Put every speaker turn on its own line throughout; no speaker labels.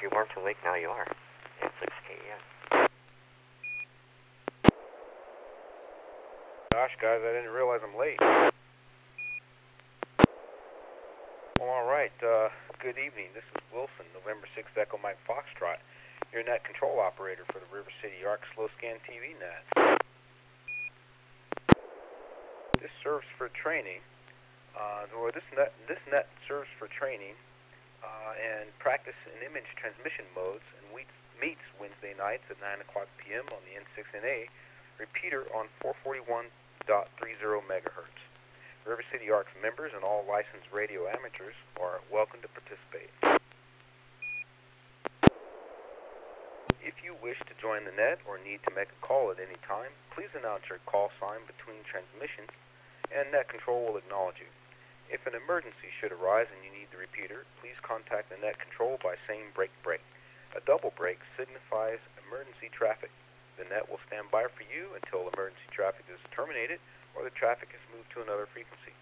you weren't awake, now you are. N6KN.
Gosh, guys, I didn't realize I'm late. Well, all right. Good evening. This is Wilson, November 6th Echo Mike Foxtrot, your net control operator for the River City ARC Slow Scan TV Net. This serves for training. This net serves for training and practice and image transmission modes, and meets Wednesday nights at 9 o'clock p.m. on the N6NA repeater on 441.30 megahertz. River City ARC's members and all licensed radio amateurs are welcome to participate. If you wish to join the net or need to make a call at any time, please announce your call sign between transmissions and net control will acknowledge you. If an emergency should arise and you need the repeater, please contact the net control by saying break break. A double break signifies emergency traffic. The net will stand by for you until emergency traffic is terminated or the traffic is moved to another frequency.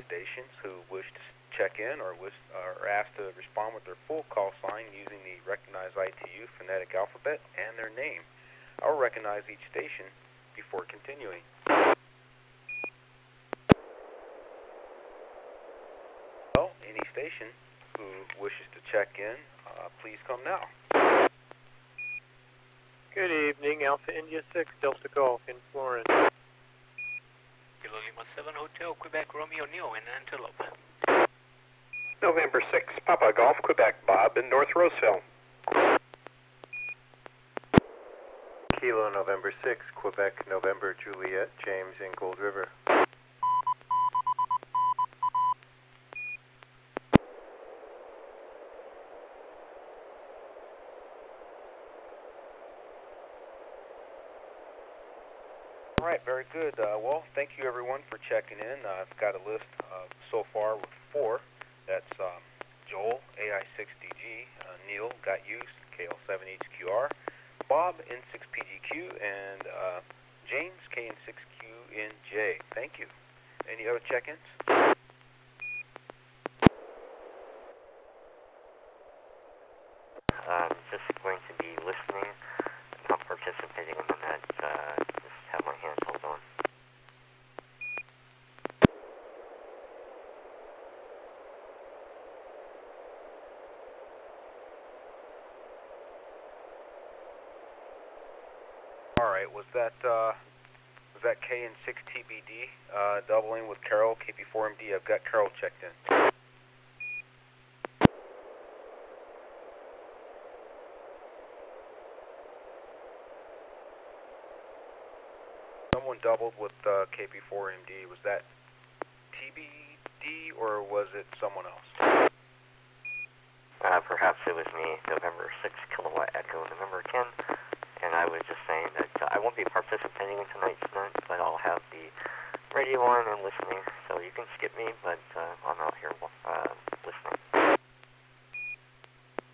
Stations who wish to check in or are asked to respond with their full call sign using the recognized ITU phonetic alphabet and their name. I will recognize each station before continuing. Well, any station who wishes to check in, please come now.
Good evening, Alpha India 6, Delta Golf in Florence.
Kilo Lima 7 Hotel, Quebec, Romeo Neo in Antelope.
November 6, Papa Golf, Quebec, Bob in North Roseville.
Kilo November 6, Quebec, November, Juliet, James in Gold River.
All right, very good. Well, thank you everyone for checking in. I've got a list so far with 4. That's Joel, AI6DG, Neil, Got Used, KL7HQR, Bob, N6PGQ, and James, KN6QNJ. Thank you. Any other check-ins?
I'm just going to be listening, not participating in the net, just have my hands held on.
All right, was that KN6TBD doubling with Carol, KP4MD? I've got Carol checked in. Someone doubled with KP4MD. Was that TBD or was it someone else?
Perhaps it was me, November 6 Kilowatt Echo, November 10. And I was just saying that I won't be participating in tonight's night, but I'll have the radio on and listening. So you can skip me, but I'm out here listening.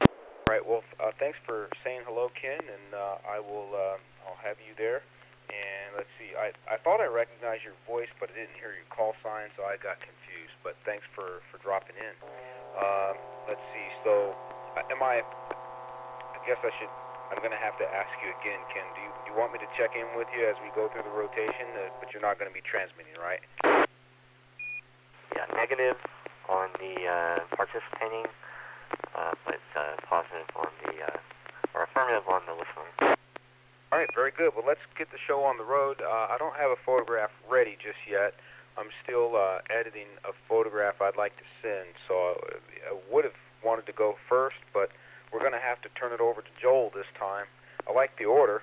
All right. Well, thanks for saying hello, Ken, and I'll have you there. And let's see. I thought I recognized your voice, but I didn't hear your call sign, so I got confused. But thanks for dropping in. Let's see. So, I guess I'm going to have to ask you again, Ken. Do you want me to check in with you as we go through the rotation? But you're not going to be transmitting, right?
Yeah, negative on the participating, but positive on the, or affirmative on the listening.
All right, very good. Well, let's get the show on the road. I don't have a photograph ready just yet. I'm still editing a photograph I'd like to send, so I would have wanted to go first, but we're going to have to turn it over to Joel this time. I like the order.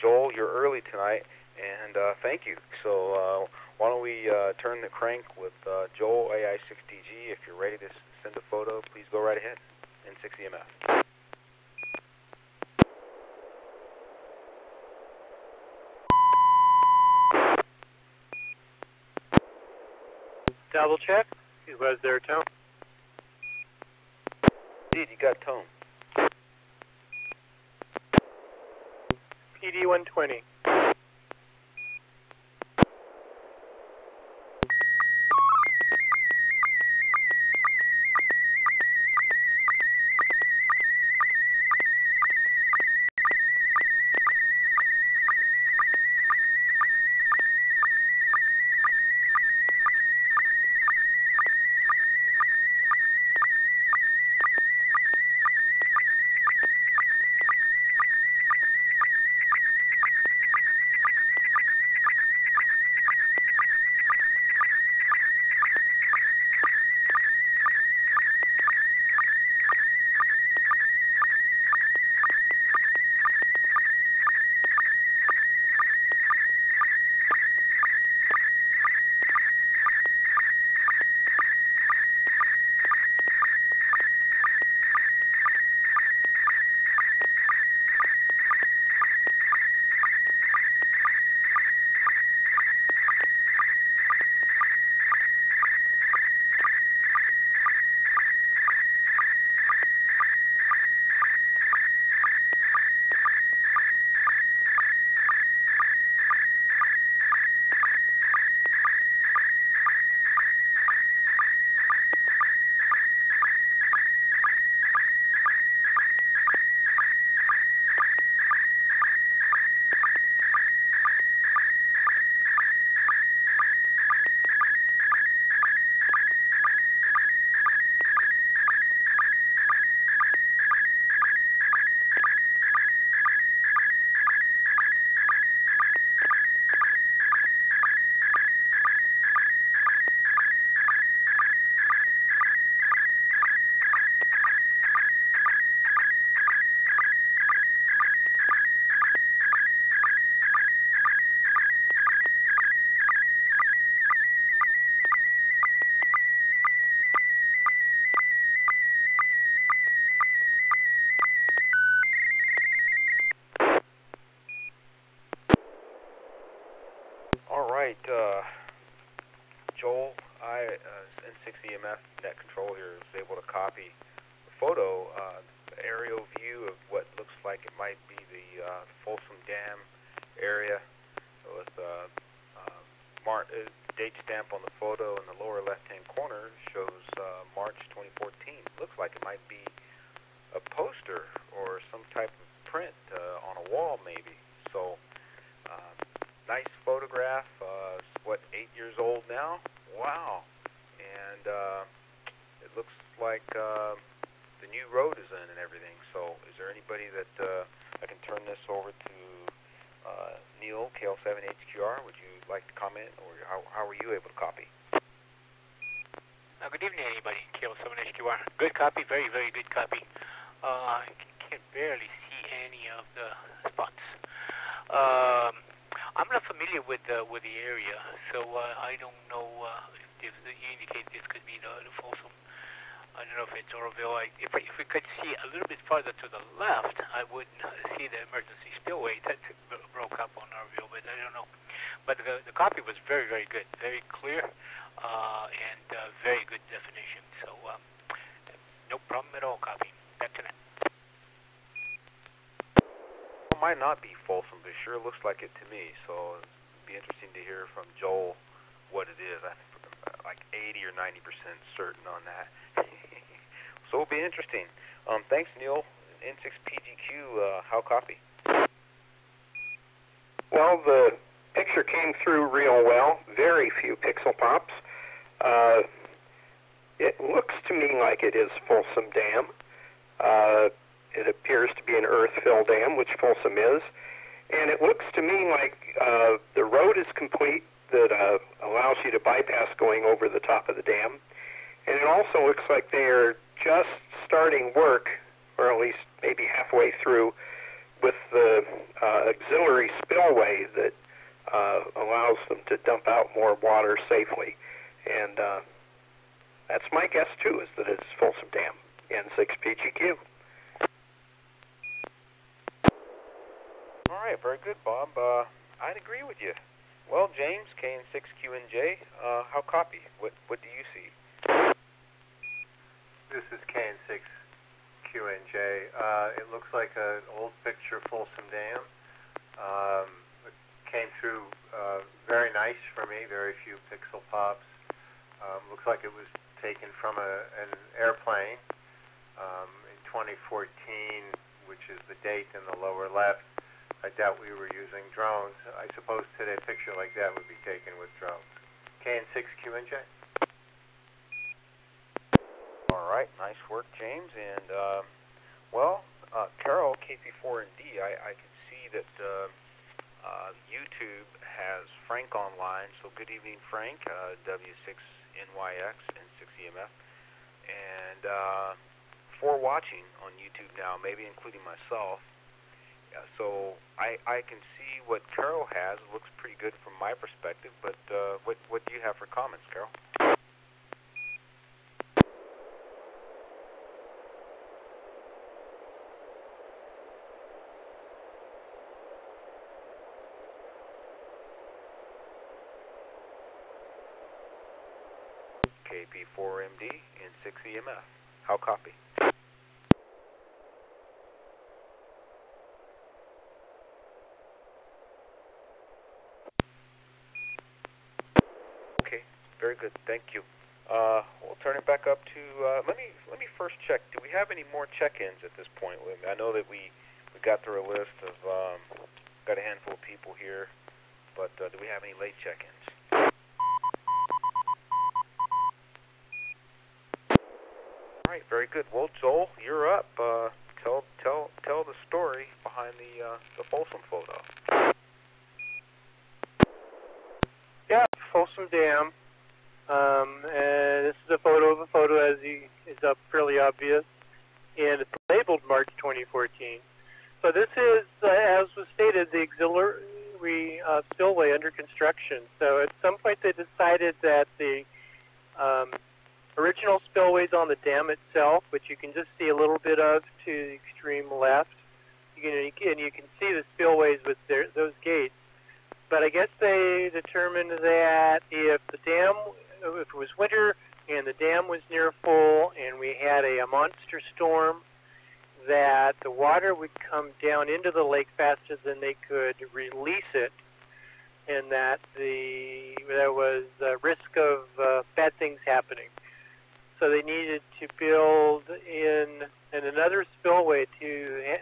Joel, you're early tonight, and thank you. So why don't we turn the crank with Joel, AI6DG. If you're ready to send a photo, please go right ahead. N6EMF.
Double check. Was there a tone?
Indeed, you got tone.
PD 120.
Joel, N6NA FM Net Control here, is able to copy the photo, the aerial view of what looks like it might be the Folsom Dam area with date stamp on the photo in the lower left-hand corner shows March 2014. Looks like it might be a poster or some type of print on a wall, maybe. So, nice photograph. What, 8 years old now? Wow. And it looks like the new road is in and everything. So, is there anybody that I can turn this over to? Neil, KL7HQR, would you like to comment, or how were you able to copy?
Good evening, anybody. KL7HQR. Good copy, very, very good copy. I can barely see any of the spots. I'm not familiar with the area, so I don't know if you indicate this could be the Folsom. I don't know if it's Oroville. If we could see a little bit farther to the left, I would see the emergency spillway. That broke up on Oroville, but I don't know. But the copy was very, very good, very clear, and very good definition. So no problem at all, copy. Back to that.
It might not be Folsom, but it sure looks like it to me. So it'd be interesting to hear from Joel what it is. I'm like 80 or 90% certain on that. So it'll be interesting. Thanks, Neil. N6PGQ, how copy?
Well, the picture came through real well. Very few pixel pops. It looks to me like it is Folsom Dam. It appears to be an earth-fill dam, which Folsom is. And it looks to me like the road is complete that allows you to bypass going over the top of the dam. And it also looks like they are just starting work, or at least maybe halfway through, with the auxiliary spillway that allows them to dump out more water safely. And that's my guess, too, is that it's Folsom Dam, N6PGQ.
All right, very good, Bob. I'd agree with you. Well, James, KN6QNJ, how copy? What do you see?
This is KN6QNJ. It looks like an old picture of Folsom Dam. It came through very nice for me, very few pixel pops. Looks like it was taken from an airplane in 2014, which is the date in the lower left. I doubt we were using drones. I suppose today a picture like that would be taken with drones. KN6QNJ.
All right, nice work, James. And, Carol, KP4ND, I can see that YouTube has Frank online. So good evening, Frank, W6NYX and 6EMF. And for watching on YouTube now, maybe including myself. So I can see what Carol has. It looks pretty good from my perspective, but what do you have for comments, Carol? KP4MD and 6EMF. How copy? Very good, thank you. We'll turn it back up to. Let me first check. Do we have any more check-ins at this point? I know that we got through a list of got a handful of people here, but do we have any late check-ins? All right, very good. Well, Joel, you're up. Tell the story behind the Folsom photo.
Yeah, Folsom Dam. And this is a photo of a photo, as is fairly obvious, and it's labeled March 2014. So this is, as was stated, the auxiliary spillway under construction. So at some point they decided that the original spillways on the dam itself, which you can just see a little bit of to the extreme left, you can see the spillways with those gates. but I guess they determined that if it was winter and the dam was near full and we had a monster storm, that the water would come down into the lake faster than they could release it, and that there was a risk of bad things happening. So they needed to build in another spillway to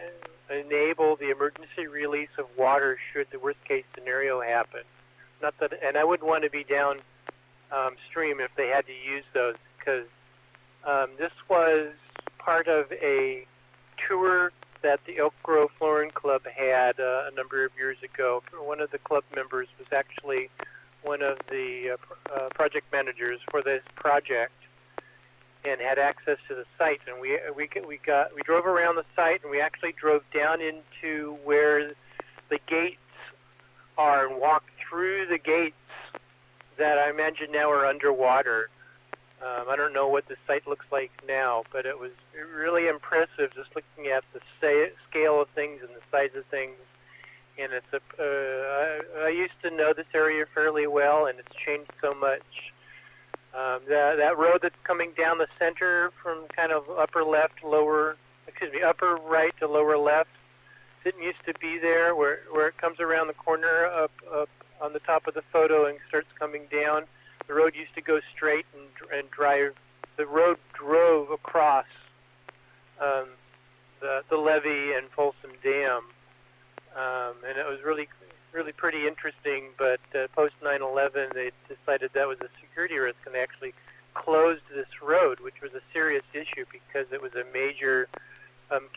enable the emergency release of water should the worst case scenario happen. Not that, and I wouldn't want to be downstream if they had to use those, because this was part of a tour that the Elk Grove Flooring Club had a number of years ago. One of the club members was actually one of the project managers for this project and had access to the site. And we drove around the site, and we actually drove down into where the gates are and walked through the gates that I imagine now are underwater. I don't know what the site looks like now, but it was really impressive just looking at the scale of things and the size of things. And it's I used to know this area fairly well, and it's changed so much. That road that's coming down the center from kind of upper right to lower left didn't used to be there, where it comes around the corner up on the top of the photo and starts coming down. The road used to go straight and drive. The road drove across the levee and Folsom Dam, and it was really pretty interesting. But post 9/11, they decided that was a security risk, and they actually closed this road, which was a serious issue because it was a major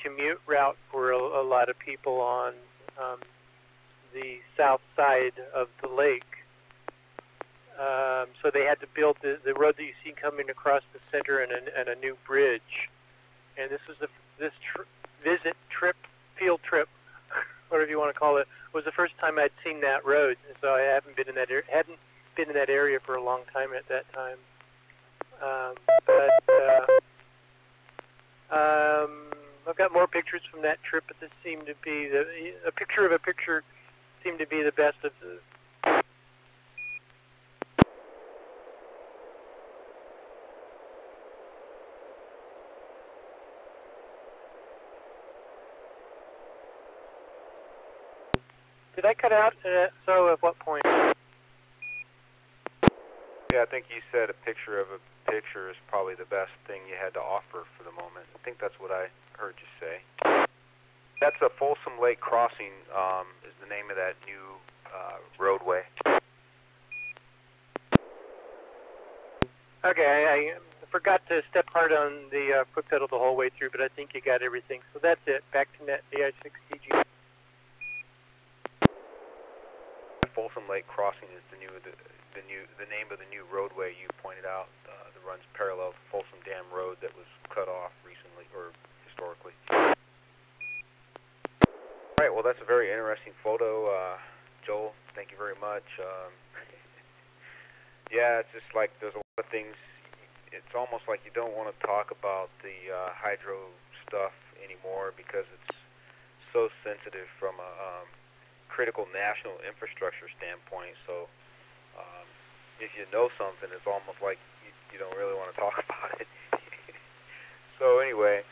commute route for a lot of people on the south side of the lake. So they had to build the road that you see coming across the center and a new bridge. And this was field trip, whatever you want to call it, was the first time I'd seen that road. So I hadn't been in that area for a long time at that time. I've got more pictures from that trip, but this seemed to be a picture of a picture seemed to be the best of the. Did I cut out? So at what point?
Yeah, I think you said a picture of a picture is probably the best thing you had to offer for the moment. I think that's what I heard you say. That's a Folsom Lake Crossing is the name of that new roadway.
Okay, I forgot to step hard on the foot pedal the whole way through, but I think you got everything. So that's it. Back to net AI6TG.
Folsom Lake Crossing is the name of the new roadway you pointed out that runs parallel to Folsom Dam Road that was cut off recently or historically. All right, well that's a very interesting photo, Joel. Thank you very much. Yeah, it's just like there's a lot of things. It's almost like you don't want to talk about the hydro stuff anymore because it's so sensitive from a critical national infrastructure standpoint. So if you know something, it's almost like you don't really want to talk about it. So anyway,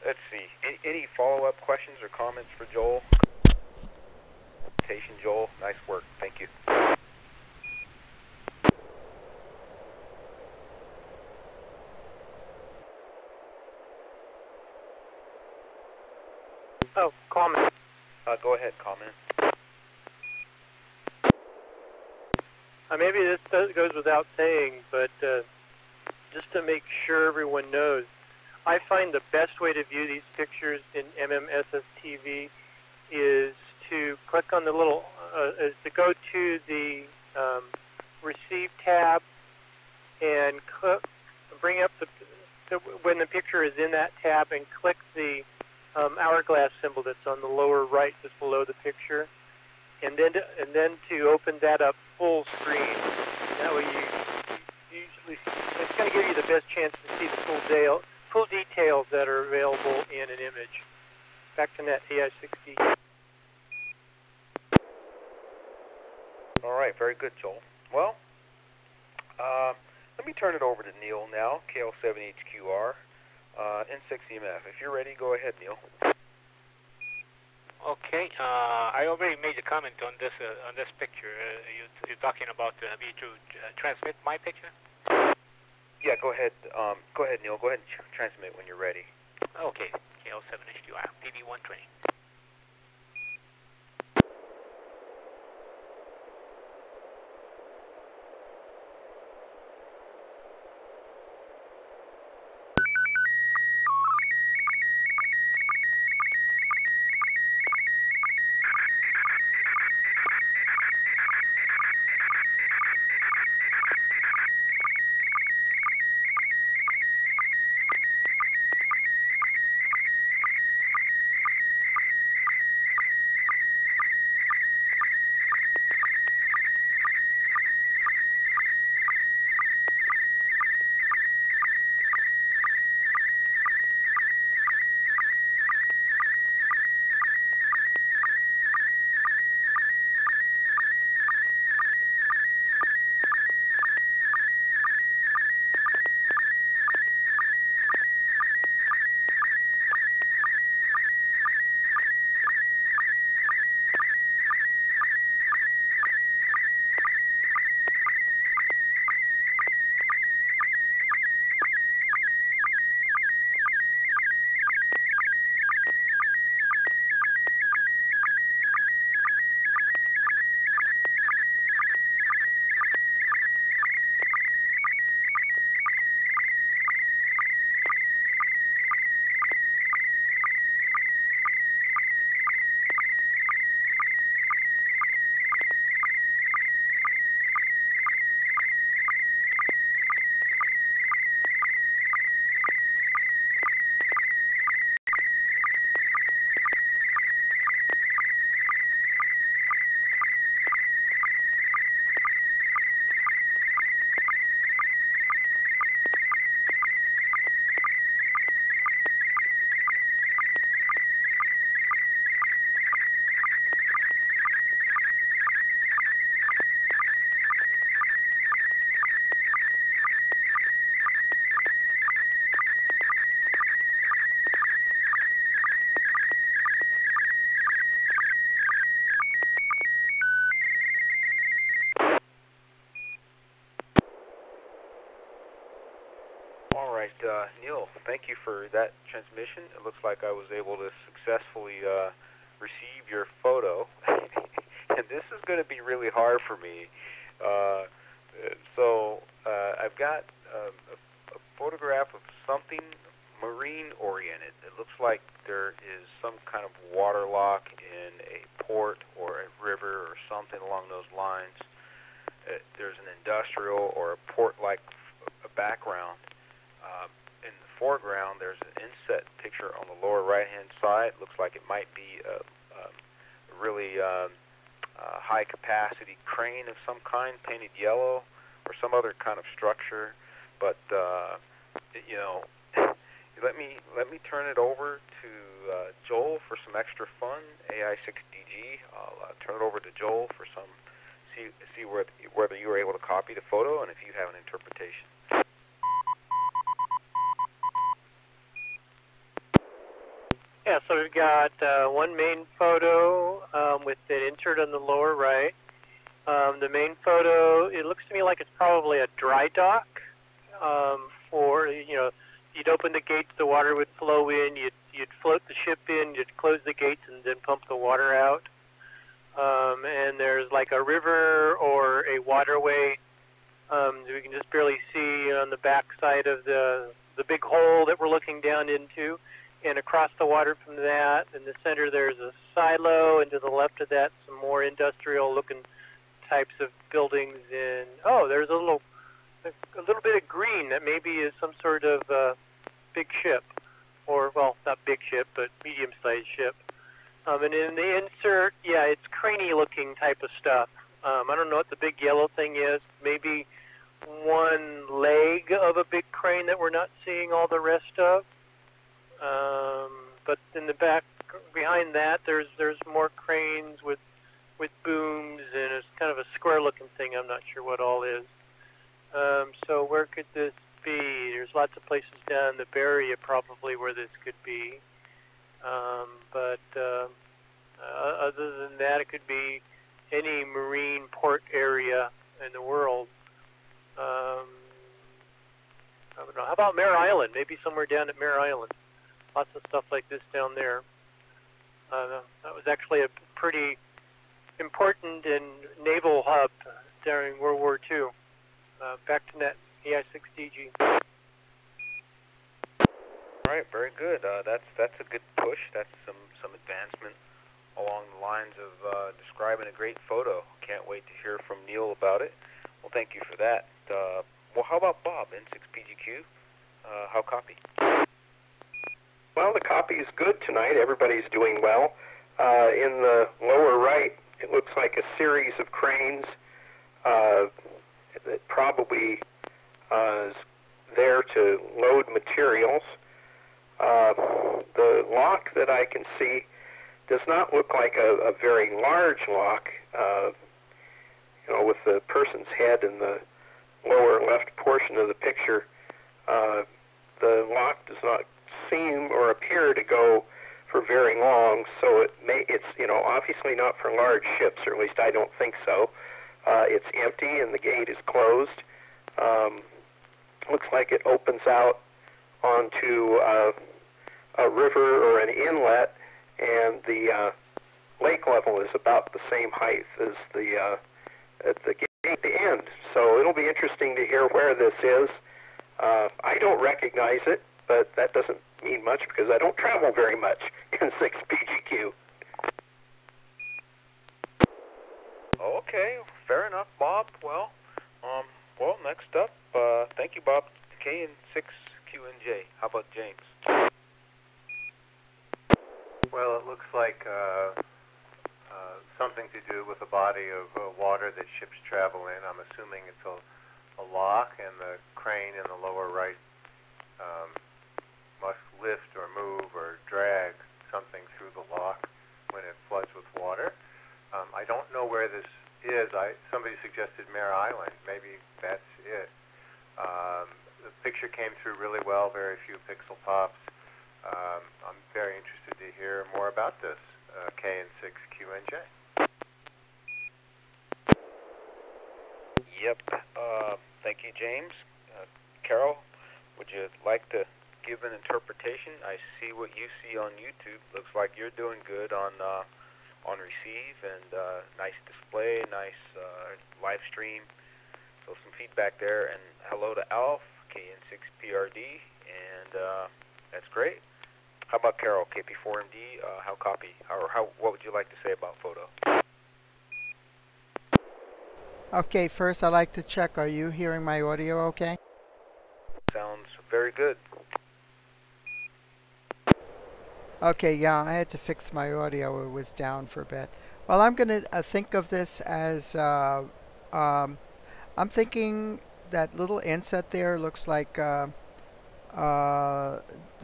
let's see. Any follow-up questions or comments for Joel? Joel, nice work. Thank you.
Oh, comment.
Go ahead, comment.
Maybe this goes without saying, but just to make sure everyone knows, I find the best way to view these pictures in SSTV is to click on the little, is to go to the Receive tab and bring up when the picture is in that tab, and click the hourglass symbol that's on the lower right, just below the picture, and then to open that up full screen. That way you usually, it's going to give you the best chance to see the full details that are available in an image. Back to net AI60.
All right, very good, Joel. Well, let me turn it over to Neil now, KL7HQR, N6NA. If you're ready, go ahead, Neil.
Okay, I already made a comment on this picture. You're talking about me to transmit my picture?
Yeah, go ahead. Go ahead, Neil. Go ahead and transmit when you're ready.
Okay, KL7HQR, PB120.
Neil, thank you for that transmission. It looks like I was able to successfully receive your photo. And this is going to be really hard for me. I've got a photograph of something marine-oriented. It looks like there is some kind of water lock in a port or a river or something along those lines. There's an industrial or a port-like background. In the foreground, there's an inset picture on the lower right-hand side. It looks like it might be a really high-capacity crane of some kind, painted yellow, or some other kind of structure. But you know, let me turn it over to Joel for some extra fun. AI6DG. I'll turn it over to Joel for some see whether you were able to copy the photo and if you have an interpretation.
Yeah, so we've got one main photo with an insert on the lower right. The main photo, it looks to me like it's probably a dry dock. For, you know, you'd open the gates, the water would flow in, you'd float the ship in, you'd close the gates and then pump the water out. And there's like a river or a waterway. We can just barely see on the back side of the big hole that we're looking down into. And across the water from that, in the center there's a silo, and to the left of that some more industrial-looking types of buildings. And oh, there's a little bit of green that maybe is some sort of big ship, or well, not big ship, but medium-sized ship. And in the insert, yeah, it's craney-looking type of stuff. I don't know what the big yellow thing is. Maybe one leg of a big crane that we're not seeing all the rest of. But in the back, behind that, there's more cranes with with booms, and it's kind of a square-looking thing. I'm not sure what all is. So where could this be? There's lots of places down the Bay Area probably where this could be. But other than that, it could be any marine port area in the world. I don't know. How about Mare Island? Maybe somewhere down at Mare Island. Lots of stuff like this down there. That was actually a pretty important and naval hub during World War II. Back to net, EI6DG.
All right, very good. That's a good push. That's some advancement along the lines of describing a great photo. Can't wait to hear from Neil about it. Well, thank you for that. Well, how about Bob, N6PGQ? How copy?
Well, the copy is good tonight. Everybody's doing well. In the lower right, it looks like a series of cranes that probably is there to load materials. The lock that I can see does not look like a very large lock. With the person's head in the lower left portion of the picture, the lock does not seem or appear to go for very long, so it's obviously not for large ships, or at least I don't think so. It's empty and the gate is closed. Looks like it opens out onto a river or an inlet, and the lake level is about the same height as at the gate at the end. So it'll be interesting to hear where this is. I don't recognize it, but that doesn't mean much because I don't travel very much in 6PGQ.
Okay, fair enough, Bob. Well, next up, thank you, Bob. KN6QNJ. How about James?
Well, it looks like something to do with a body of water that ships travel in. I'm assuming it's a lock, and the crane in the lower right must lift or move or drag something through the lock when it floods with water. I don't know where this is. Somebody suggested Mare Island. Maybe that's it. The picture came through really well, very few pixel pops. I'm very interested to hear more about this, KN6QNJ.
Yep. Thank you, James. Carol, would you like to give an interpretation? I see what you see on YouTube. Looks like you're doing good on receive, and nice display, nice live stream. So some feedback there, and hello to Alf, KN6PRD, and that's great. How about Carol, KP4MD? How copy? What would you like to say about photo?
Okay, first I'd like to check, are you hearing my audio okay?
Sounds very good.
Okay, yeah, I had to fix my audio. It was down for a bit. Well, I'm going to think of this as, I'm thinking that little inset there looks like the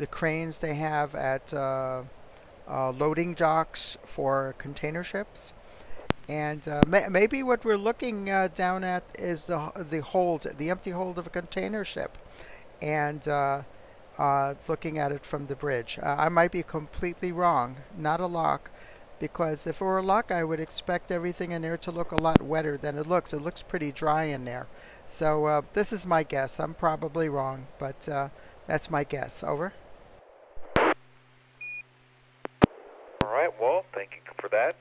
cranes they have at loading docks for container ships. And maybe what we're looking down at is the hold, the empty hold of a container ship, and looking at it from the bridge. I might be completely wrong, not a lock, because if it were a lock, I would expect everything in there to look a lot wetter than it looks. It looks pretty dry in there. So this is my guess. I'm probably wrong, but that's my guess. Over.
All right, well, thank you for that.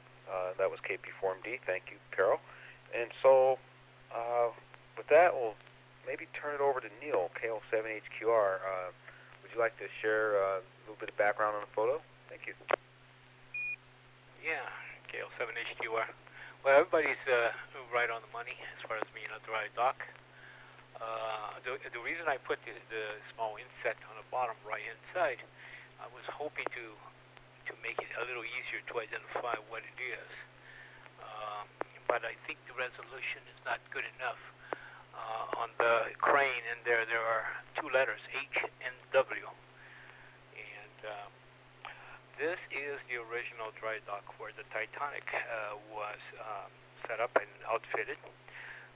That was KP4MD. Thank you, Carol. And so, with that, we'll maybe turn it over to Neil, KL7HQR. Would you like to share a little bit of background on the photo? Thank you.
Yeah, KL7HQR. Well, everybody's right on the money as far as being a dry dock. The reason I put the small inset on the bottom right-hand side, I was hoping to make it a little easier to identify what it is. But I think the resolution is not good enough. On the crane, and there are two letters, H and W. And this is the original International Dry Dock where the Titanic was set up and outfitted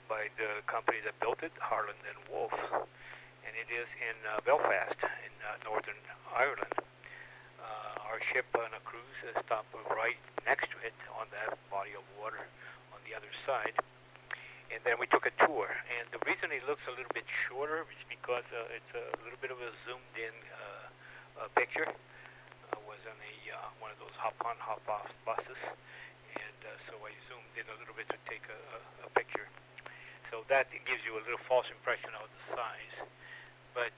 by the company that built it, Harland and Wolff, and it is in Belfast, in Northern Ireland. Our ship on a cruise stopped right next to it on that body of water on the other side, and then we took a tour. And the reason it looks a little bit shorter is because it's a little bit of a zoomed-in picture. Was on one of those hop-on, hop-off buses, and so I zoomed in a little bit to take a picture. So that gives you a little false impression of the size. But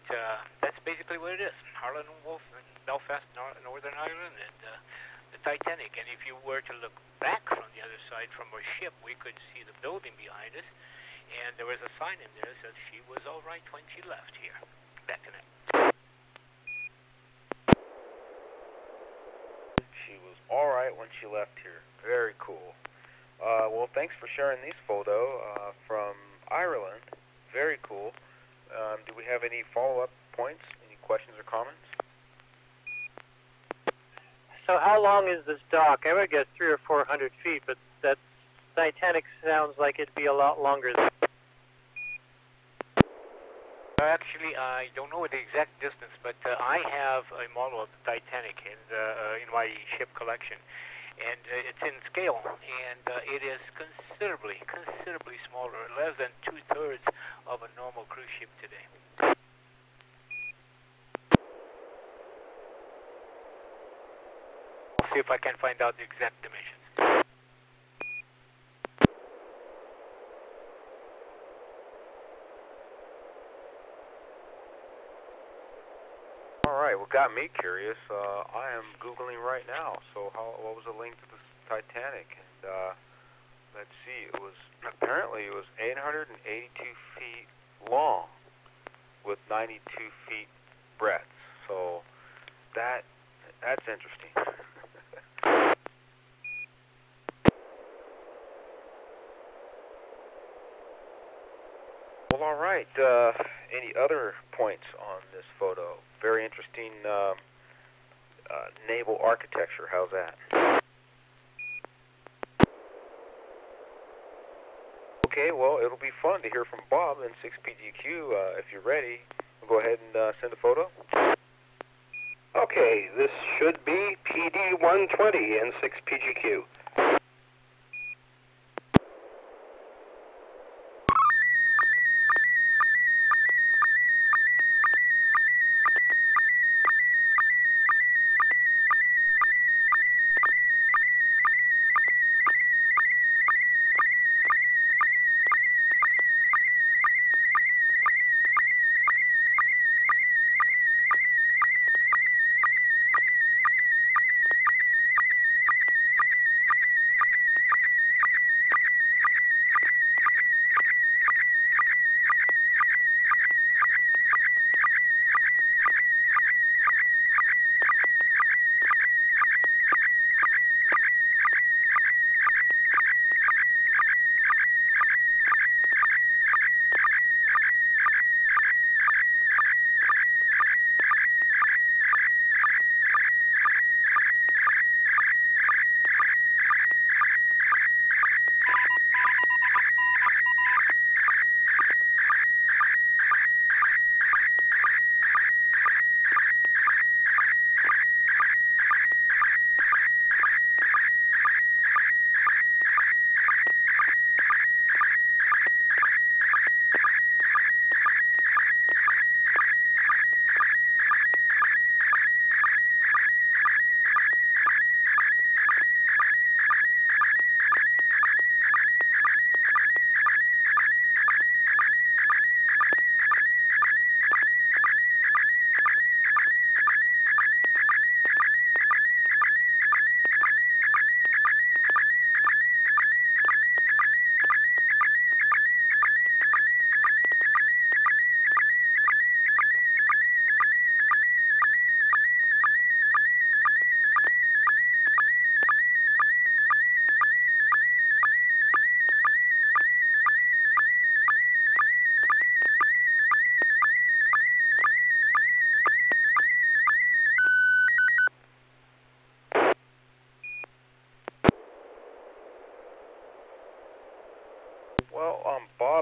that's basically what it is. Harland and Wolff in Belfast, Northern Ireland, and the Titanic. And if you were to look back from the other side from our ship, we could see the building behind us, and there was a sign in there that said she was all right when she left here. Back to that.
She was all right when she left here. Very cool. Well, thanks for sharing these photos from Ireland. Very cool. Do we have any follow-up points? Any questions or comments?
So how long is this dock? I would guess 300 or 400 feet, but that Titanic sounds like it'd be a lot longer than.
Actually, I don't know the exact distance, but I have a model of the Titanic in my ship collection, and it's in scale, and it is considerably smaller, less than 2/3 of a normal cruise ship today. I'll see if I can find out the exact dimensions.
All right, well, got me curious. I am Googling right now. So what was the length of the Titanic? And let's see, apparently it was 882 feet long with 92 feet breadth. So that's interesting. Well, all right. Any other points on this photo? Very interesting naval architecture. How's that? Okay, well, it'll be fun to hear from Bob in 6PGQ. If you're ready, we'll go ahead and send a photo.
Okay, this should be PD-120 in 6PGQ.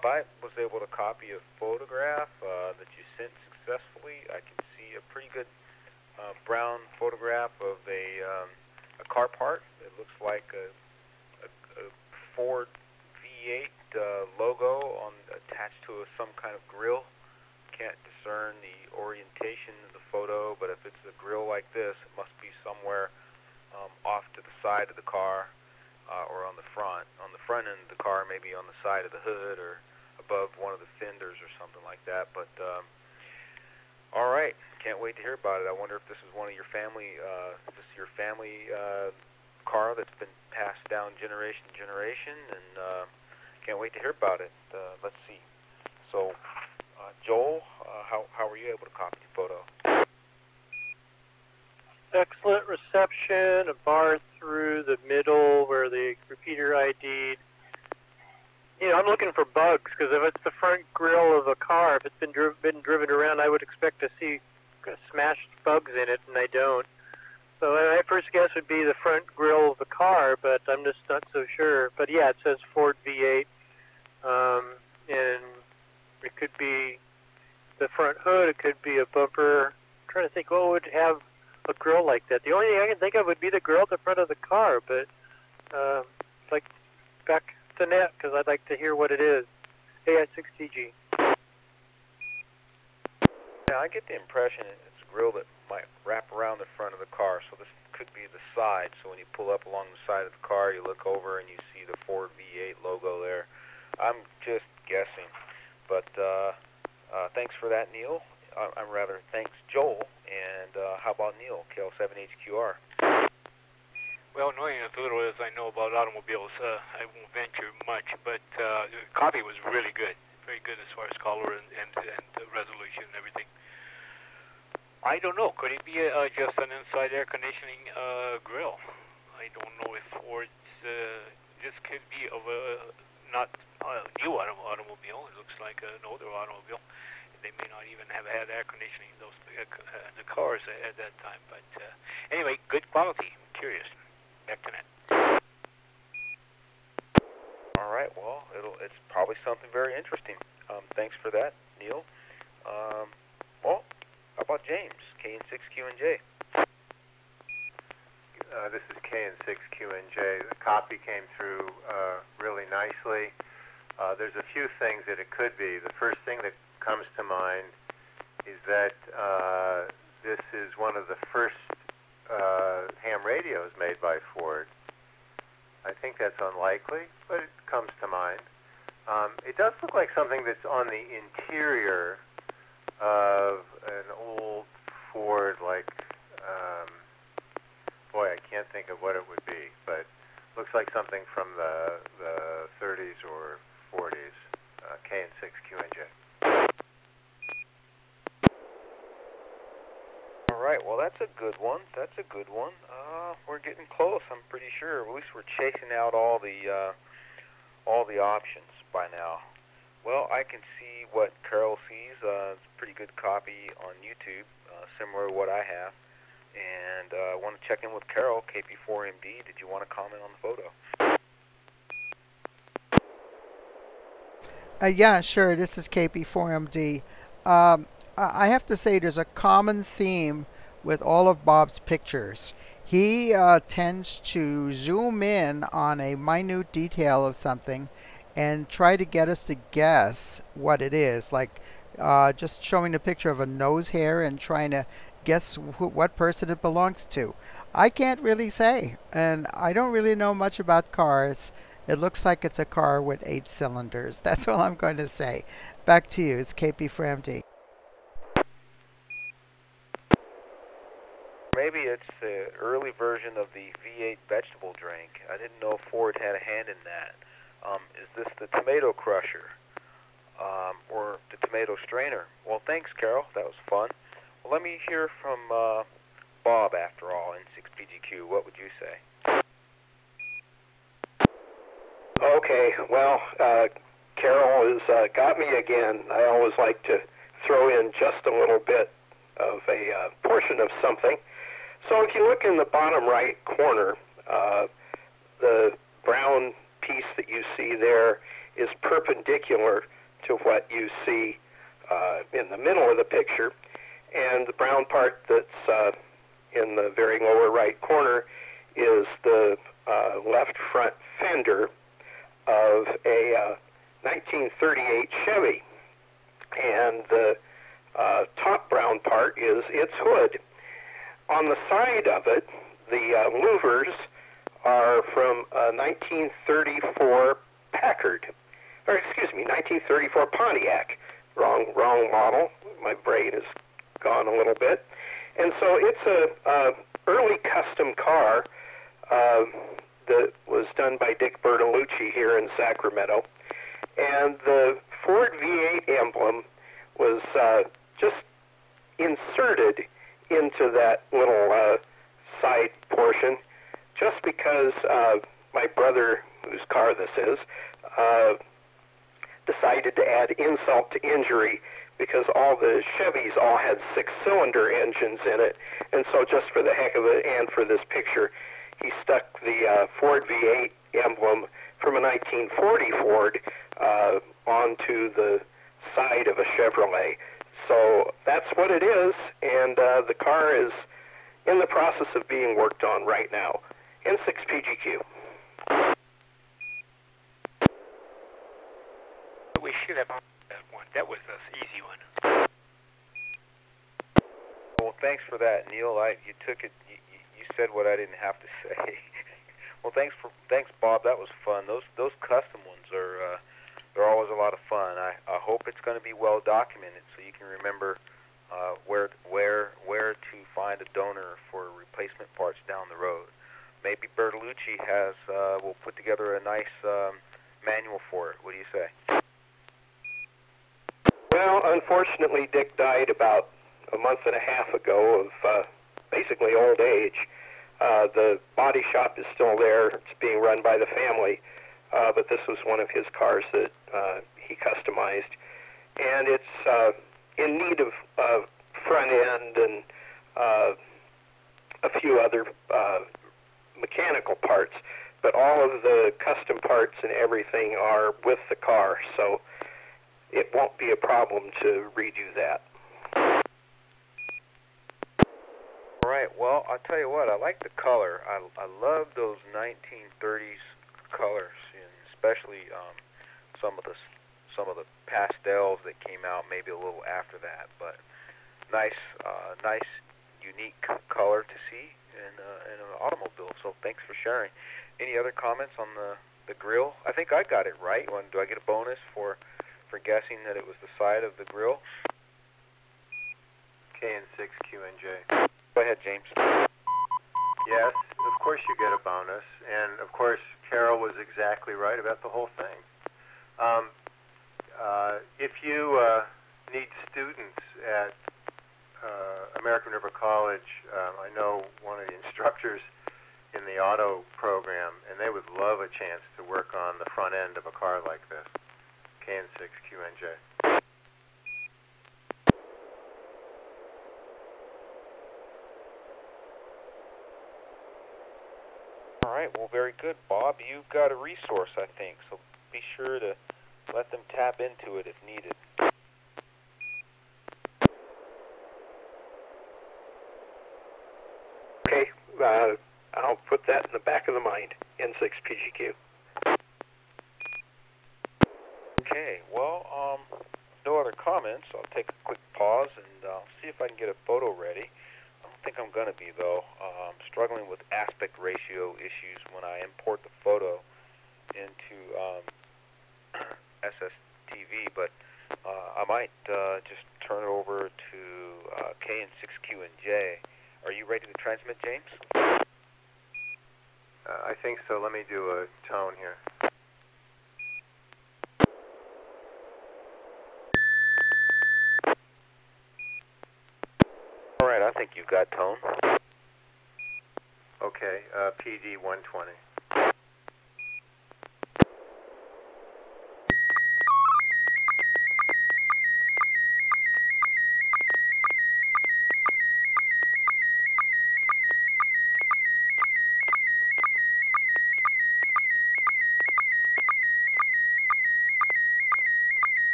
Bob, I was able to copy a photograph that you sent successfully. I can see a pretty good brown photograph of a car part. It looks like a Ford V8 logo attached to some kind of grill. Can't discern the orientation of the photo, but if it's a grill like this, it must be somewhere off to the side of the car or on the front. On the front end of the car, maybe on the side of the hood or above one of the fenders or something like that. But all right, can't wait to hear about it. I wonder if this is one of your family, car that's been passed down generation to generation, and can't wait to hear about it. Let's see. So, Joel, how were you able to copy the photo?
Excellent reception, a bar through the middle where the repeater ID'd. I'm looking for bugs, because if it's the front grille of a car, if it's been driven around, I would expect to see smashed bugs in it, and I don't. So my first guess would be the front grille of the car, but I'm just not so sure. But yeah, it says Ford V8, and it could be the front hood, it could be a bumper. I'm trying to think what would have a grill like that. The only thing I can think of would be the grill at the front of the car, but like back to Net, because I'd like to hear what it is. AI6TG.
Yeah, I get the impression it's a grill that might wrap around the front of the car, so this could be the side. So when you pull up along the side of the car, you look over and you see the Ford V8 logo there. I'm just guessing, but thanks for that, Neil. Thanks, Joel. And how about Neil, KL7HQR?
Well, knowing as little as I know about automobiles, I won't venture much, but the copy was really good. Very good as far as color and resolution and everything. I don't know. Could it be just an inside air conditioning grill? I don't know if Ford's... this could be of a not new automobile. It looks like an older automobile. They may not even have had air conditioning in the cars at that time. But anyway, good quality. I'm curious. Back to Net.
All right. Well, it's probably something very interesting. Thanks for that, Neil. Well, how about James, KN6QNJ?
This is KN6QNJ. The copy came through really nicely. There's a few things that it could be. The first thing that comes to mind is that this is one of the first ham radios made by Ford. I think that's unlikely, but it comes to mind. It does look like something that's on the interior of an old Ford, like, boy, I can't think of what it would be, but looks like something from the 30s or 40s, KN6QNJ.
All right, well, that's a good one. We're getting close, I'm pretty sure. At least we're chasing out all the options by now. Well, I can see what Carol sees. It's a pretty good copy on YouTube, similar to what I have. And I want to check in with Carol, KP4MD. Did you want to comment on the photo?
Yeah, sure. This is KP4MD. I have to say there's a common theme with all of Bob's pictures. He tends to zoom in on a minute detail of something and try to get us to guess what it is. Like just showing a picture of a nose hair and trying to guess what person it belongs to. I can't really say, and I don't really know much about cars. It looks like it's a car with 8 cylinders. That's all I'm going to say. Back to you. It's KP4MD.
Maybe it's the early version of the V8 vegetable drink. I didn't know Ford had a hand in that. Is this the tomato crusher or the tomato strainer? Well, thanks, Carol. That was fun. Well, let me hear from Bob, after all, N6PGQ. What would you say?
Okay, well, Carol has got me again. I always like to throw in just a little bit of a portion of something. So if you look in the bottom right corner, the brown piece that you see there is perpendicular to what you see in the middle of the picture, and the brown part that's in the very lower right corner is the left front fender of a 1938 Chevy, and the top brown part is its hood. On the side of it, the louvers are from a 1934 Packard, or excuse me, 1934 Pontiac. Wrong model. My brain has gone a little bit. And so it's a early custom car that was done by Dick Bertolucci here in Sacramento. And the Ford V8 emblem was just inserted into that little side portion just because my brother, whose car this is, decided to add insult to injury because all the Chevys all had six-cylinder engines in it, and so just for the heck of it and for this picture, he stuck the Ford V8 emblem from a 1940 Ford onto the side of a Chevrolet. So that's what it is, and the car is in the process of being worked on right now. N6PGQ.
We should have that one. That was an easy one.
Well, thanks for that, Neil. You took it. You said what I didn't have to say. Well, thanks, Bob. That was fun. Those custom ones are they're always a lot of fun. I hope it's going to be well documented so you can remember where to find a donor for replacement parts down the road. Maybe Bertolucci will put together a nice manual for it. What do you say?
Well, unfortunately, Dick died about a month and a half ago of basically old age. The body shop is still there. It's being run by the family, but this was one of his cars that he customized. And it's in need of front end and a few other mechanical parts, but all of the custom parts and everything are with the car, so it won't be a problem to redo that.
All right, well, I'll tell you what, I like the color. I love those 1930s colors, and especially some of the pastels that came out maybe a little after that, but nice, unique color to see in an automobile, so thanks for sharing. Any other comments on the grill? I think I got it right. Do I get a bonus for guessing that it was the side of the grill?
KN6QNJ.
Go ahead, James.
Yes, of course you get a bonus, and of course Carol was exactly right about the whole thing. If you need students at American River College, I know one of the instructors in the auto program, and they would love a chance to work on the front end of a car like this. KN6QNJ.
All right, well, very good, Bob. You've got a resource, I think, so be sure to let them tap into it if needed.
Okay, I'll put that in the back of the mind, N6PGQ.
Okay, well, no other comments. I'll take a quick pause and see if I can get a photo ready. I don't think I'm going to be, though. I'm struggling with aspect ratio issues when I import the photo into SSTV, but I might just turn it over to KN6QNJ. Are you ready to transmit, James?
I think so. Let me do a tone here.
All right, I think you've got tone.
Okay, PD 120.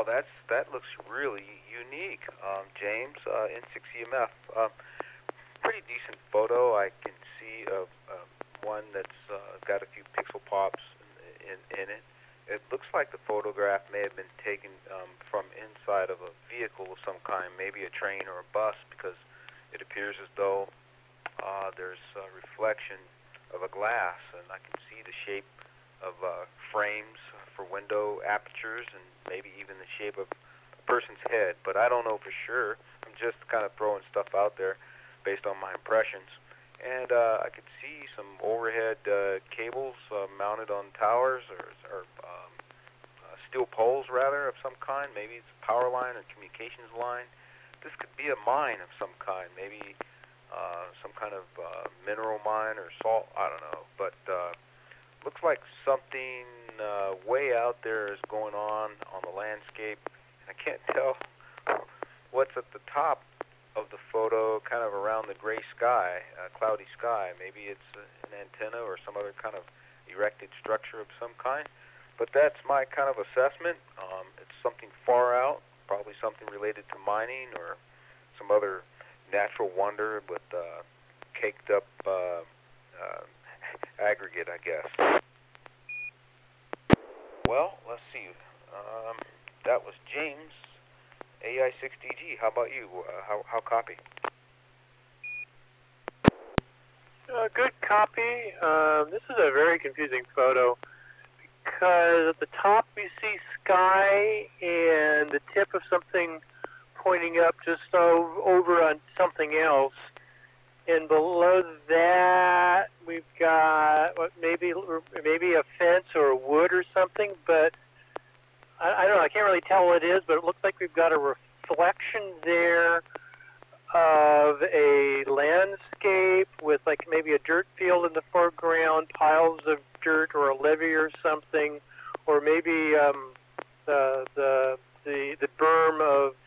wow, that looks really unique, James. N6EMF, pretty decent photo. I can see one that's got a few pixel pops in it. It looks like the photograph may have been taken from inside of a vehicle of some kind, maybe a train or a bus, because it appears as though there's a reflection of a glass, and I can see the shape of frames for window apertures and maybe even the shape of a person's head, but I don't know for sure. I'm just kind of throwing stuff out there based on my impressions. And I could see some overhead cables mounted on towers or steel poles, rather, of some kind. Maybe it's a power line or communications line. This could be a mine of some kind, maybe some kind of mineral mine or salt, I don't know. But looks like something way out there is going on the landscape. And I can't tell what's at the top of the photo, kind of around the gray sky, cloudy sky. Maybe it's an antenna or some other kind of erected structure of some kind. But that's my kind of assessment. It's something far out, probably something related to mining or some other natural wonder with caked up aggregate, I guess. Well, let's see. That was James, AI6DG. How about you? How copy?
Good copy. This is a very confusing photo because at the top we see sky and the tip of something pointing up just over on something else. And below that we've got maybe a fence or a wood or something, but I don't know. I can't really tell what it is, but it looks like we've got a reflection there of a landscape with like maybe a dirt field in the foreground, piles of dirt or a levee or something, or maybe the berm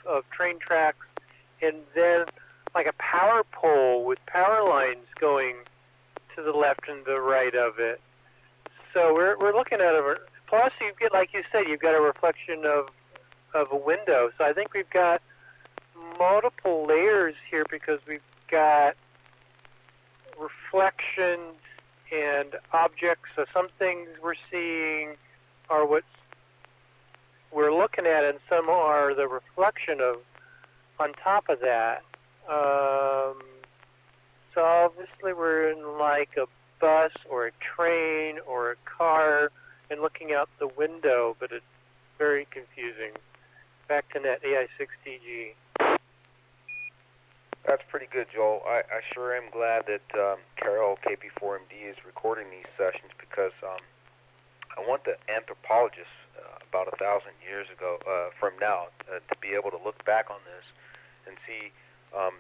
of train tracks, and then like a power pole with power lines going to the left and the right of it. So we're looking at it. Plus, you get, like you said, you've got a reflection of a window. So I think we've got multiple layers here because we've got reflections and objects. So some things we're seeing are what we're looking at, and some are the reflection of on top of that. So obviously we're in like a bus or a train or a car and looking out the window, but it's very confusing. Back to net, AI6DG.
That's pretty good, Joel. I sure am glad that Carol, KP4MD, is recording these sessions because I want the anthropologists about 1,000 years ago from now to be able to look back on this and see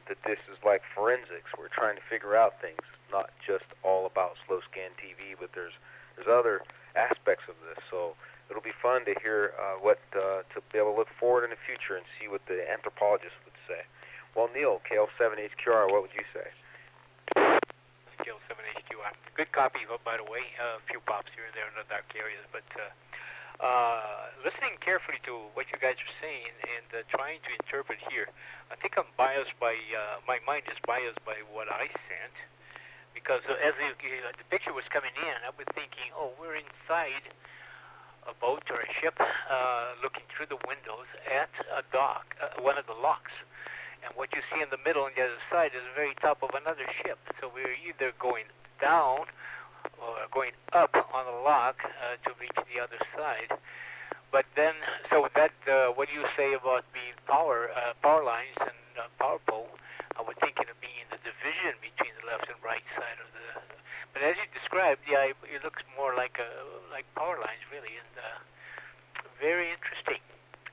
that this is like forensics. We're trying to figure out things, not just all about slow scan TV, but there's other aspects of this. So it'll be fun to hear to be able to look forward in the future and see what the anthropologists would say. Well, Neil, KL7HQR, what would you say?
KL7HQR. Good copy, by the way. A few pops here and there in the dark areas, but listening carefully to what you guys are saying and trying to interpret here, I think I'm biased by, my mind is biased by what I sent, because as the picture was coming in, I was thinking, oh, we're inside a boat or a ship looking through the windows at a dock, one of the locks. And what you see in the middle on the other side is the very top of another ship. So we're either going down or going up on the lock to reach the other side. But then, so that what do you say about being power lines and power pole? I was thinking of being the division between the left and right side of the. But as you described, yeah, it looks more like power lines, really, and very interesting.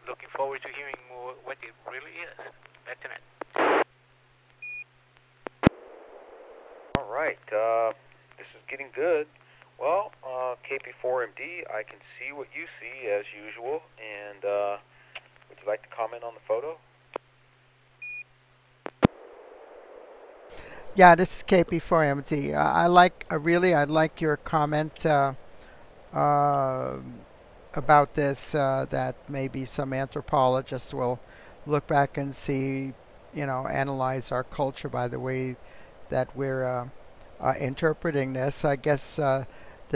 Looking forward to hearing more what it really is. That's it.
All right, this is getting good. Well, KP4MD, I can see what you see as usual, and would you like to comment on the photo?
Yeah, this is KP4MD. I like your comment. about this that maybe some anthropologists will look back and see, analyze our culture by the way that we're interpreting this. I guess the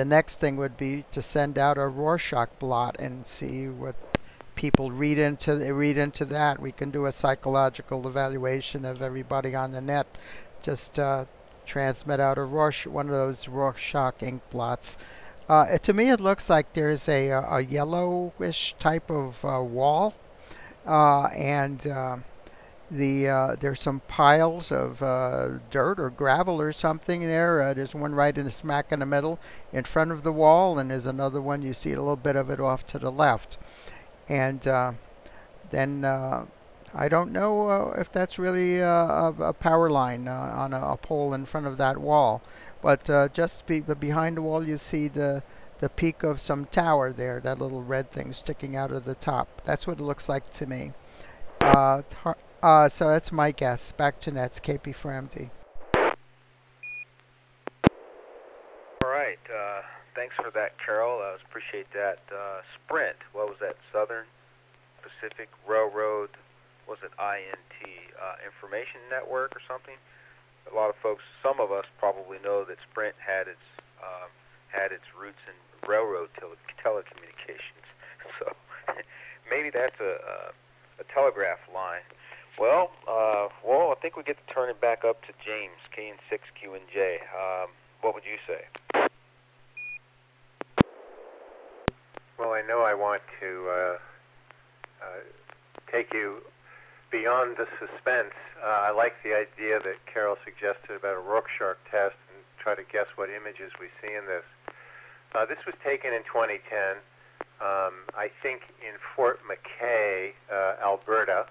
next thing would be to send out a Rorschach blot and see what people read into that. We can do a psychological evaluation of everybody on the net. Just transmit out one of those Rorschach ink blots. To me, it looks like there's a yellowish type of wall, and there's some piles of dirt or gravel or something there. There's one right in the smack in the middle in front of the wall, and there's another one. You see a little bit of it off to the left. And then I don't know if that's really a power line on a pole in front of that wall. But just behind the wall, you see the peak of some tower there, that little red thing sticking out of the top. That's what it looks like to me. So that's my guess. Back to Nets, KP for MD.
All right. Thanks for that, Carol. I appreciate that. Sprint, what was that? Southern Pacific Railroad, was it INT? Information Network or something? A lot of folks, some of us probably know that Sprint had its roots in railroad telecommunications. So maybe that's a telegraph line. Well, I think we get to turn it back up to James, KN6QNJ. What would you say?
Well, I know I want to take you beyond the suspense. I like the idea that Carol suggested about a Rorschach test and try to guess what images we see in this. This was taken in 2010, I think in Fort McKay, Alberta.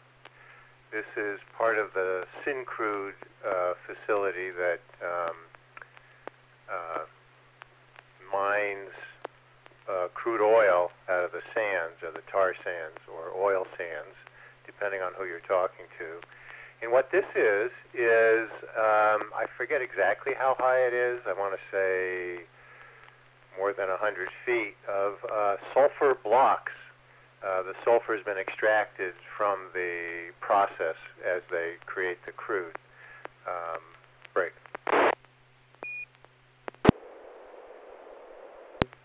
This is part of the Syncrude facility that mines crude oil out of the sands, or the tar sands, or oil sands, depending on who you're talking to. And what this is I forget exactly how high it is. I want to say more than 100 feet of sulfur blocks. The sulfur has been extracted from the process as they create the crude. Right.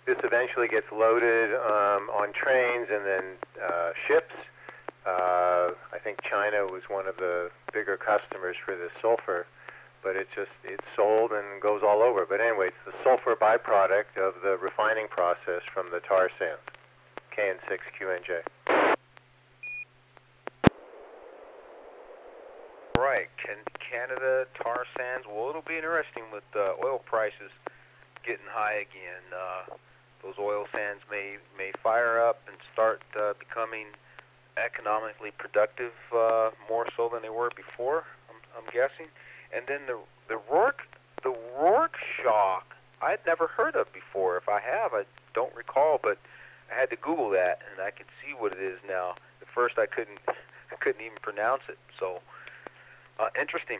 This eventually gets loaded on trains and then ships. I think China was one of the bigger customers for this sulfur, but it's sold and goes all over. But anyway, it's the sulfur byproduct of the refining process from the tar sands. KN6QNJ.
Right, Canada tar sands. Well, it'll be interesting with oil prices getting high again. Those oil sands may fire up and start becoming economically productive more so than they were before. I'm guessing. And then the Rorschach, I'd never heard of before. If I have, I don't recall, but I had to Google that, and I can see what it is now. At first, I couldn't even pronounce it. So interesting.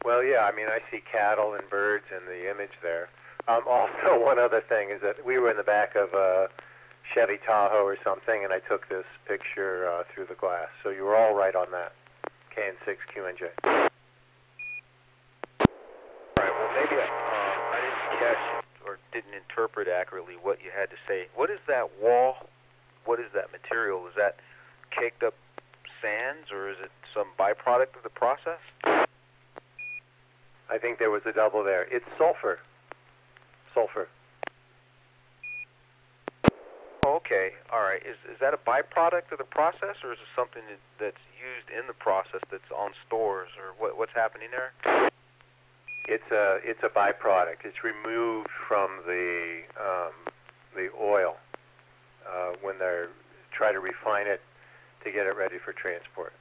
Well, yeah. I mean, I see cattle and birds in the image there. Also, one other thing is that we were in the back of a Chevy Tahoe or something, and I took this picture through the glass. So you were all right on that. KN6QNJ.
All right. Well, maybe I didn't catch or didn't interpret accurately what you had to say. What is that wall? What is that material? Is that caked up sands, or is it some byproduct of the process?
I think there was a double there. It's sulfur. Sulfur.
Okay, all right. Is that a byproduct of the process, or is it something that's used in the process that's on stores, or what's happening there?
It's a byproduct. It's removed from the oil when they try to refine it to get it ready for transport.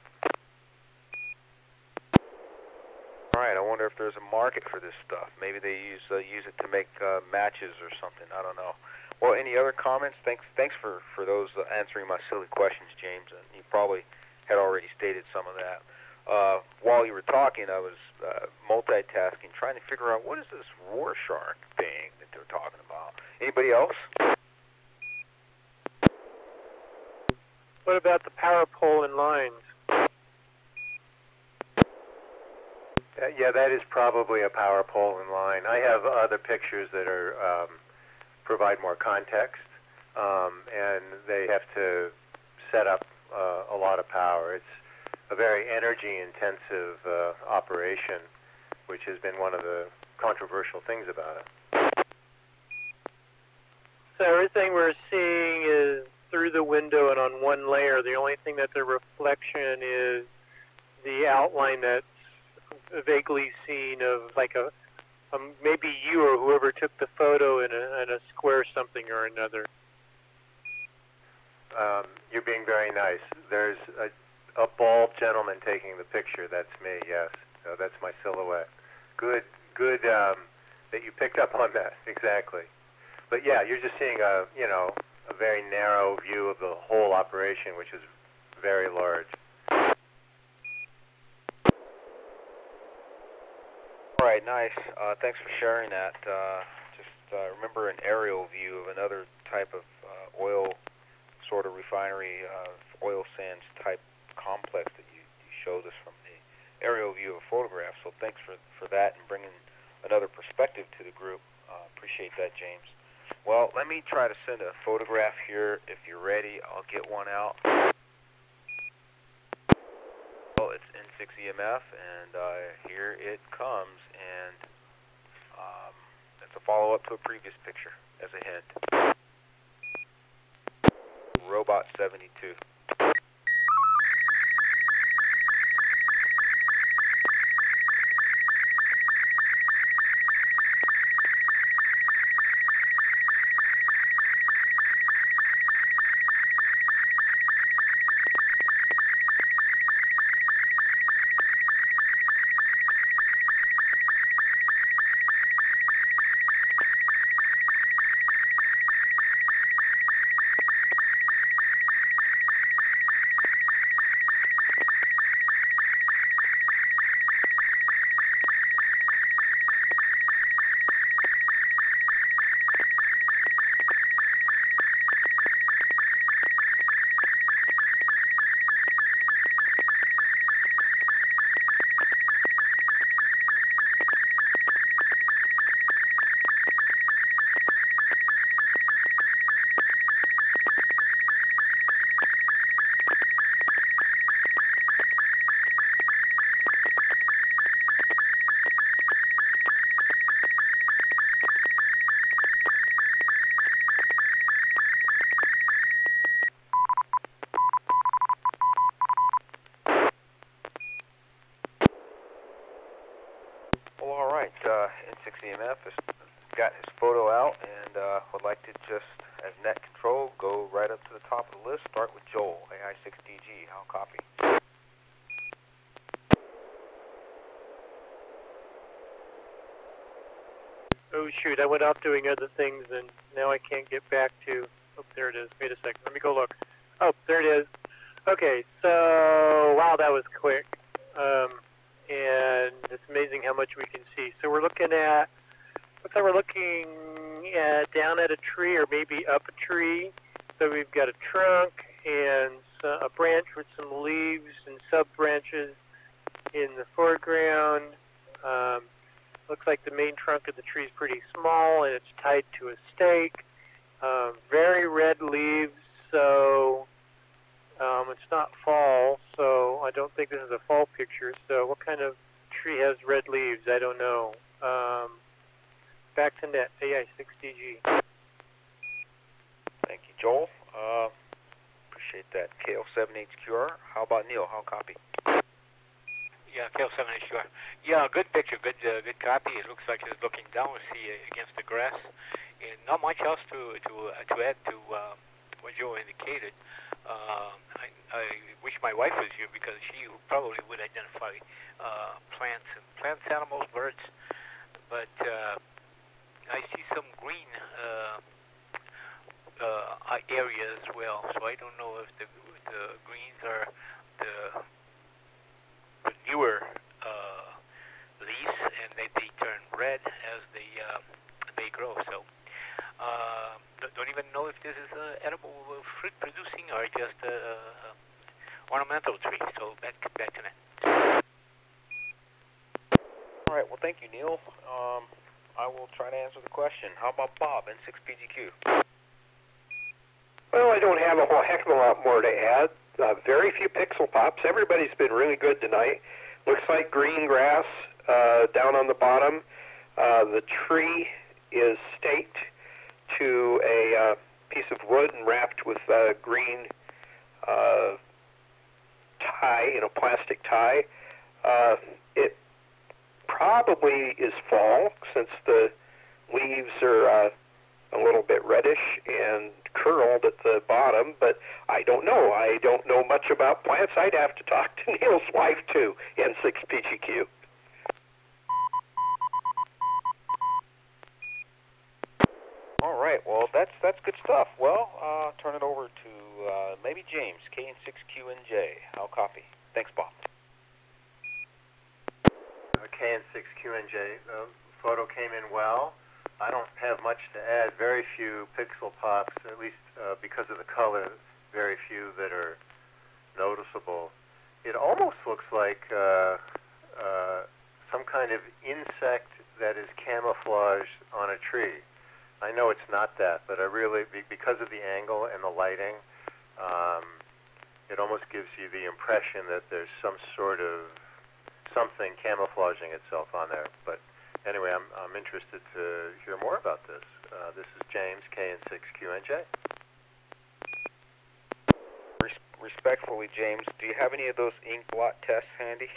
All right. I wonder if there's a market for this stuff. Maybe they use it to make matches or something. I don't know. Well, any other comments? Thanks for those answering my silly questions, James. And you probably had already stated some of that. While you were talking, I was multitasking, trying to figure out what is this Rorschach thing that they're talking about. Anybody else?
What about the power pole and lines?
Yeah, that is probably a power pole in line. I have other pictures that are provide more context, and they have to set up a lot of power. It's a very energy-intensive operation, which has been one of the controversial things about it.
So everything we're seeing is through the window and on one layer. The only thing that's a reflection is the outline that's vaguely seen of like a maybe you or whoever took the photo in a square something or another.
You're being very nice. There's a bald gentleman taking the picture. That's me, yes. That's my silhouette. Good that you picked up on that, exactly. But yeah, you're just seeing a very narrow view of the whole operation, which is very large.
All right, nice. Thanks for sharing that. Remember an aerial view of another type of oil sort of refinery, oil sands type complex that you showed us from the aerial view of a photograph. So thanks for that and bringing another perspective to the group. Appreciate that, James. Well, let me try to send a photograph here. If you're ready, I'll get one out. Well, it's N6EMF, and here it comes, and it's a follow-up to a previous picture as a hint. Robot 72. N6EMF has got his photo out and would like to just, as net control, go right up to the top of the list. Start with Joel, AI6DG. How copy?
Oh shoot, I went off doing other things and now I can't get back to, oh there it is, wait a second, let me go look. Oh, there it is. Okay, so, wow, that was quick. And it's amazing how much we can see. So we're looking at, looks like we're looking at down at a tree or maybe up a tree. So we've got a trunk and a branch with some leaves and sub-branches in the foreground. Looks like the main trunk of the tree is pretty small and it's tied to a stake. Very red leaves, so it's not fall, so I don't think this is a fall picture. So what kind of tree has red leaves? I don't know. Back to net, AI6DG.
Thank you, Joel. Appreciate that. KL7HQR. How about Neil? How copy?
Yeah, KL7HQR. Yeah, good picture, good copy. It looks like it's looking down, see against the grass, and not much else to add to what Joe indicated. I wish my wife was here because she probably would identify plants, animals, birds. But I see some green area as well. So I don't know if the greens are the newer leaves, and they turn red as they grow. So the only even know if this is edible fruit producing or just ornamental tree. So back to that.
All right. Well, thank you, Neil. I will try to answer the question. How about Bob, N6PGQ?
Well, I don't have a whole heck of a lot more to add. Very few pixel pops. Everybody's been really good tonight. Looks like green grass down on the bottom. The tree is staked to a piece of wood and wrapped with green tie, plastic tie. It probably is fall since the leaves are a little bit reddish and curled at the bottom, but I don't know. I don't know much about plants. I'd have to talk to Neil's wife too, N6PGQ.
All right, well, that's good stuff. Well, turn it over to maybe James, KN6QNJ. I'll copy. Thanks, Bob.
KN6QNJ, the photo came in well. I don't have much to add. Very few pixel pops, at least because of the color, very few that are noticeable. It almost looks like some kind of insect that is camouflaged on a tree. I know it's not that, but I really, because of the angle and the lighting, it almost gives you the impression that there's some sort of something camouflaging itself on there. But anyway, I'm interested to hear more about this. This is James, KN6QNJ.
Respectfully, James, do you have any of those ink blot tests handy?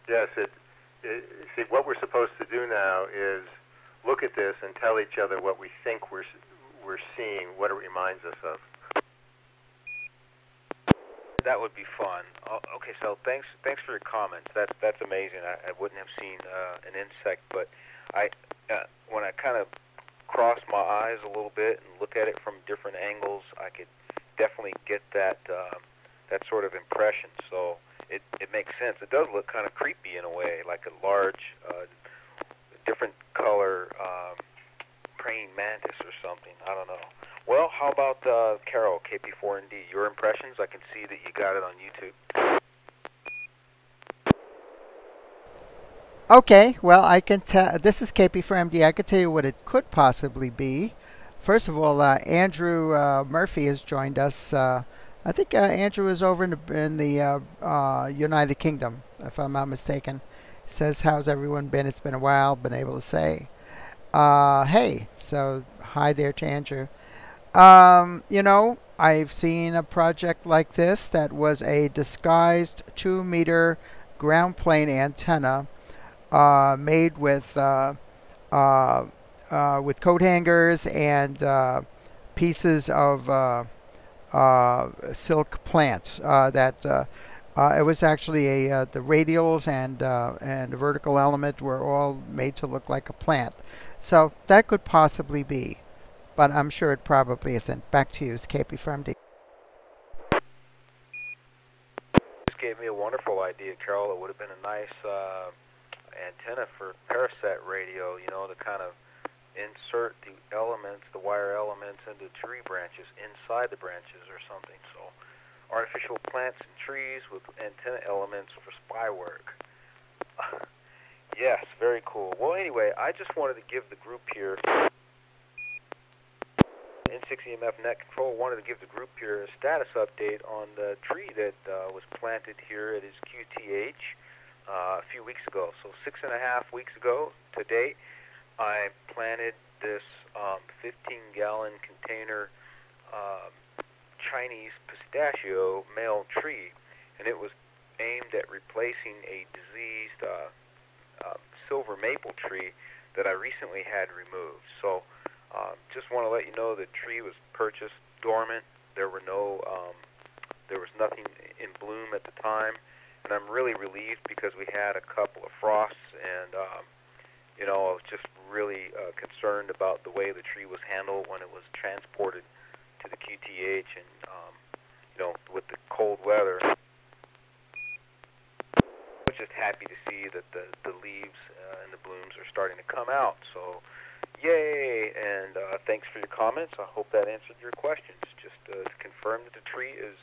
Yes, see, what we're supposed to do now is look at this and tell each other what we think we're seeing, what it reminds us of.
That would be fun. Okay, so thanks for your comments. That's amazing. I wouldn't have seen an insect, but when I kind of cross my eyes a little bit and look at it from different angles, I could definitely get that sort of impression. So it makes sense. It does look kind of creepy in a way, like a large, different color praying mantis or something. I don't know. Well, how about Carol, KP4ND? Your impressions? I can see that you got it on YouTube.
Okay, well, I can tell. This is KP4MD. I can tell you what it could possibly be. First of all, Andrew Murphy has joined us. I think Andrew is over in the United Kingdom, if I'm not mistaken. He says, "How's everyone been? It's been a while." Been able to say, "Hey." So hi there to Andrew. I've seen a project like this that was a disguised 2-meter ground plane antenna made with coat hangers and pieces of silk plants. It was actually the radials and the vertical element were all made to look like a plant. So that could possibly be, but I'm sure it probably isn't. Back to you, KP4MD.
This gave me a wonderful idea, Carol. It would have been a nice antenna for Parasat radio, to kind of insert the elements, the wire elements, into tree branches, inside the branches or something. So artificial plants and trees with antenna elements for spy work. Yes, very cool. Well, anyway, I just wanted to give the group here, N6NA Net Control, wanted to give the group here a status update on the tree that was planted here at his QTH a few weeks ago. So 6.5 weeks ago to date, I planted this 15-gallon container Chinese pistachio male tree, and it was aimed at replacing a diseased silver maple tree that I recently had removed. So just want to let you know the tree was purchased dormant. There was nothing in bloom at the time, and I'm really relieved because we had a couple of frosts, and I was just really concerned about the way the tree was handled when it was transported to the QTH, and with the cold weather. Which just happy to see that the leaves and the blooms are starting to come out. So, yay! And thanks for your comments. I hope that answered your questions. Just to confirm that the tree is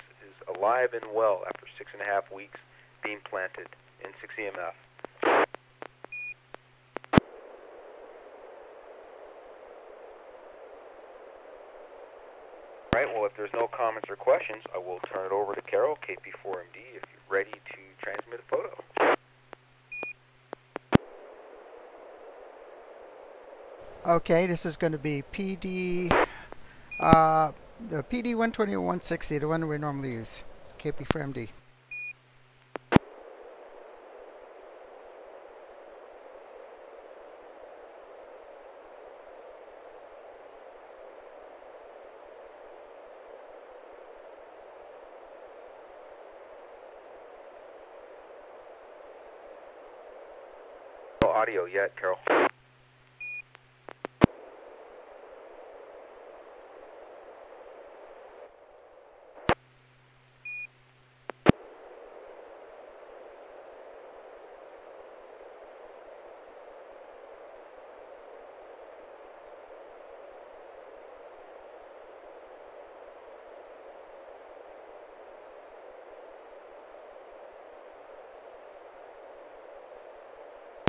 alive and well after 6.5 weeks being planted. N6 EMF. All right, well, if there's no comments or questions, I will turn it over to Carol, KP4MD, if you're ready to transmit a photo.
Okay, this is going to be the PD 120-160, the one we normally use. It's KP4MD.
No audio yet, Carol.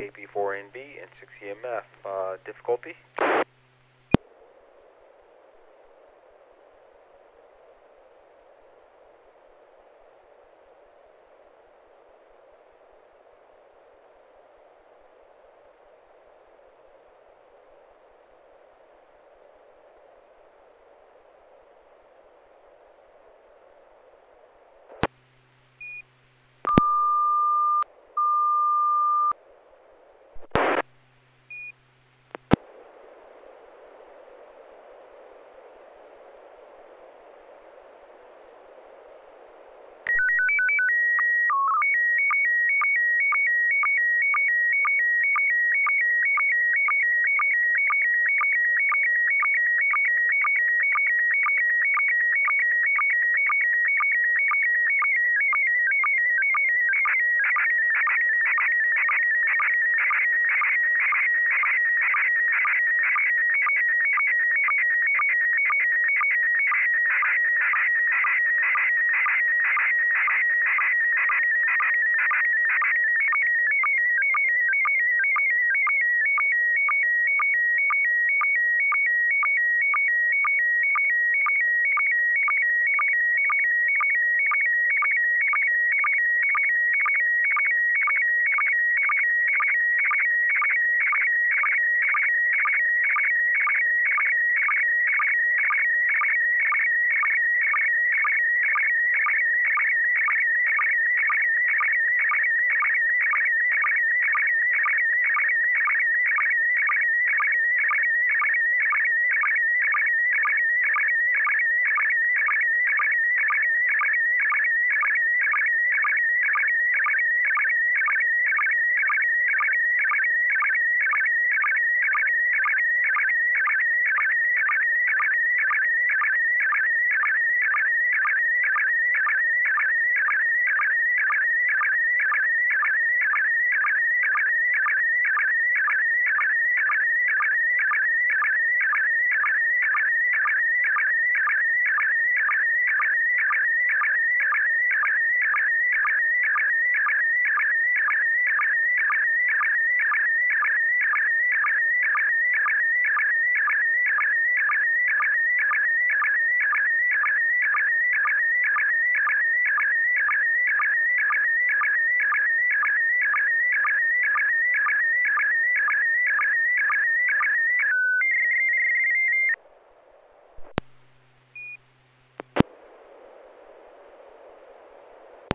KP4NB and 6 EMF. Difficulty?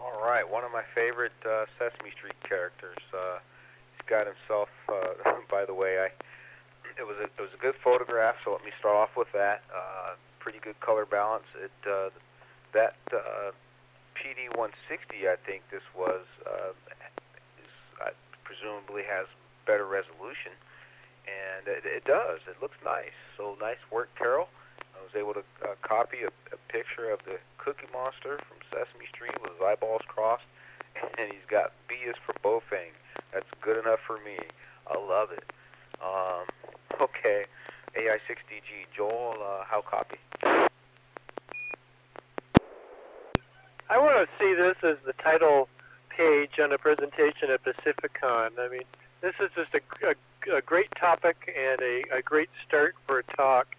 Alright, one of my favorite Sesame Street characters. He's got himself, by the way, it was a good photograph, so let me start off with that. Pretty good color balance. That PD 160, I think this was, presumably has better resolution, and it does. It looks nice. So nice work, Carol. I was able to copy a picture of the Cookie Monster from Sesame Street with his eyeballs crossed and he's got B is for Bofang. That's good enough for me. I love it. Okay, AI6DG. Joel, how copy?
I want to see this as the title page on a presentation at Pacificon. I mean, this is just a great topic and a great start for a talk.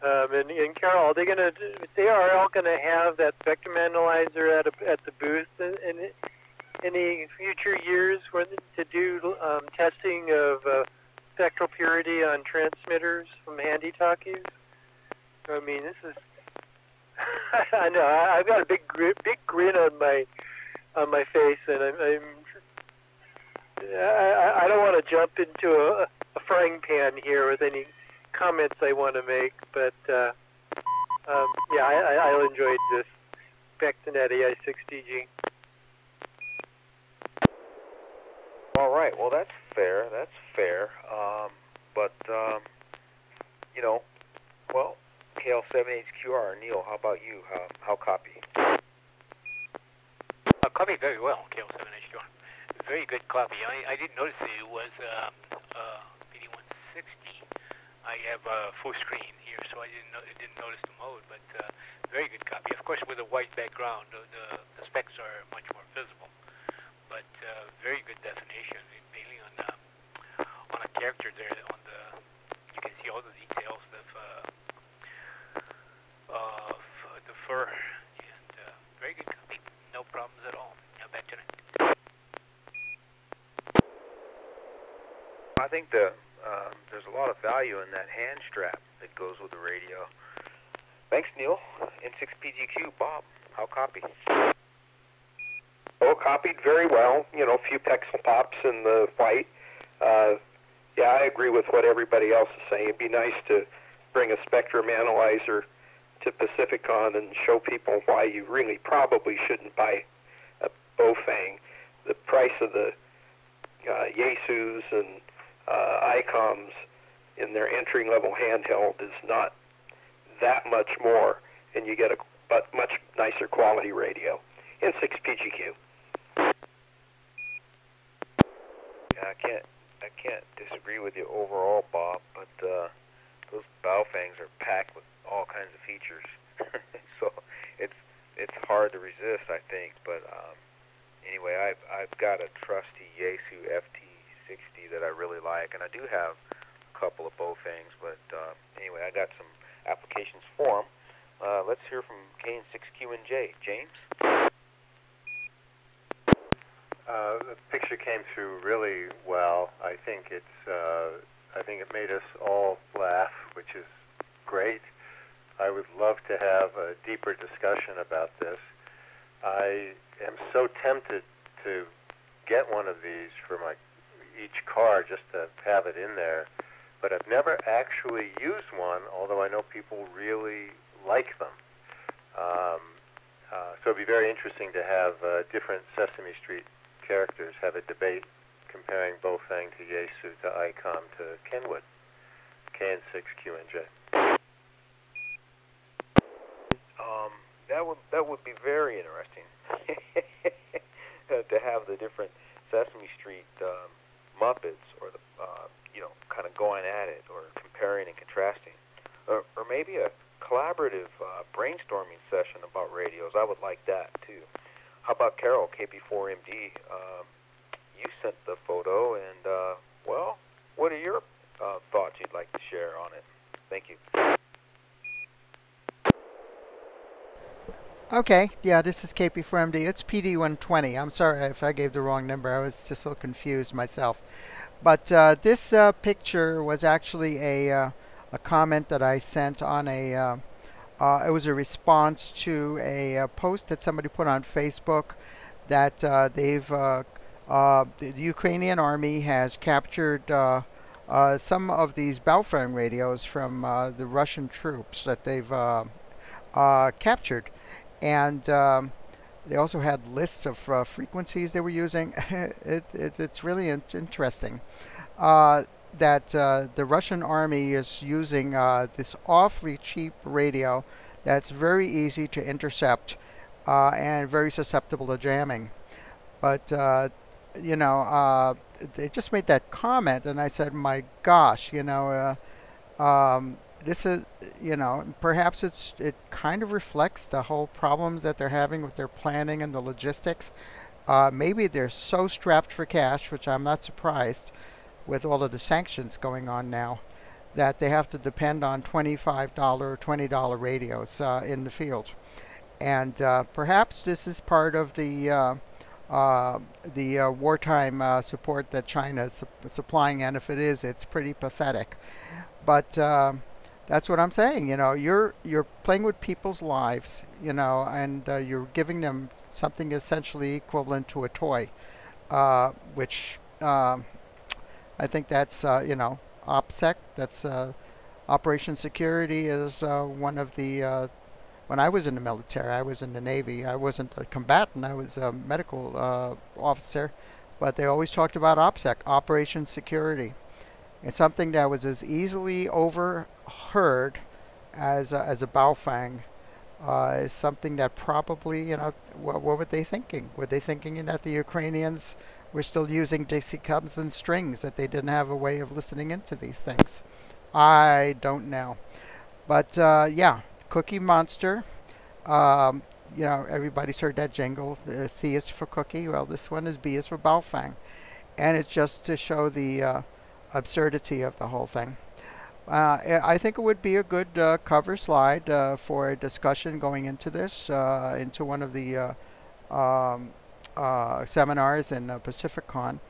And Carol, they are all gonna have that spectrum analyzer at the booth in any future years to do testing of spectral purity on transmitters from handy-talkies. I mean, this is I know I've got a big grin on my face, and I don't want to jump into a frying pan here with any comments I want to make, but yeah, I enjoyed this back to net AI6DG.
All right, well that's fair. But you know, well, KL78QR. Neil, how about you? How copy?
Copy very well, KL78QR. Very good copy. I didn't notice it was PD160. I have full screen here, so I didn't notice the mode, but very good copy. Of course, with a white background, the specs are much more visible, but very good definition, mainly on a character there. You can see all the details of the fur, and very good copy. No problems at all. Now back to it.
I think there's a lot of value in that hand strap that goes with the radio. Thanks, Neil. N6PGQ. Bob, how copy?
Oh, copied very well. You know, a few pixel pops in the white. Yeah, I agree with what everybody else is saying. It'd be nice to bring a spectrum analyzer to Pacificon and show people why you really probably shouldn't buy a Bofang. The price of the Yaesus and ICOMs in their entry-level handheld is not that much more, and you get a much nicer quality radio. N6PGQ.
Yeah, I can't disagree with you overall, Bob, but those Baofangs are packed with all kinds of features, so it's hard to resist, I think. But anyway, I've got a trusty Yaesu FT60 that I really like, and I do have a couple of Baofangs, but anyway, I got some applications for them. Let's hear from KN6QNJ. James?
The picture came through really well. I think it made us all laugh, which is great. I would love to have a deeper discussion about this. I am so tempted to get one of these for each car just to have it in there, but I've never actually used one, although I know people really like them. So it'd be very interesting to have different Sesame Street characters have a debate comparing Bofang to Yaesu to ICOM to Kenwood. KN6QNJ.
That would be very interesting to have the different Sesame Street Muppets, or the kind of going at it, or comparing and contrasting, or maybe a collaborative brainstorming session about radios. I would like that too. How about Carol, KP4MD? You sent the photo, and well, what are your thoughts you'd like to share on it? Thank you.
Okay, yeah, this is KP4MD. It's PD120. I'm sorry if I gave the wrong number. I was just a little confused myself. But this picture was actually a comment that I sent on it was a response to a post that somebody put on Facebook that the Ukrainian army has captured some of these Baofeng radios from the Russian troops that they've captured. And they also had lists of frequencies they were using. It's really interesting that the Russian army is using this awfully cheap radio that's very easy to intercept and very susceptible to jamming. But you know, they just made that comment, and I said, "My gosh, you know, this is, you know, perhaps it kind of reflects the whole problems that they're having with their planning and the logistics. Maybe they're so strapped for cash, which I'm not surprised, with all of the sanctions going on now, that they have to depend on $25 or $20 radios in the field, and perhaps this is part of the wartime support that China is supplying, and if it is, it's pretty pathetic. But that's what I'm saying. You know, you're playing with people's lives, you know, and you're giving them something essentially equivalent to a toy, which I think that's you know, OPSEC. That's Operation Security is one of the when I was in the military, I was in the Navy. I wasn't a combatant. I was a medical officer, but they always talked about OPSEC, Operation Security. It's something that was as easily overheard as a Baofeng. Is something that probably, you know, what were they thinking? Were they thinking that the Ukrainians were still using Dixie cups and strings, that they didn't have a way of listening into these things? I don't know. But yeah, Cookie Monster. You know, everybody's heard that jingle. C is for cookie. Well, this one is B is for Baofeng. And it's just to show the absurdity of the whole thing. I think it would be a good cover slide for a discussion going into this, into one of the seminars in PacificCon.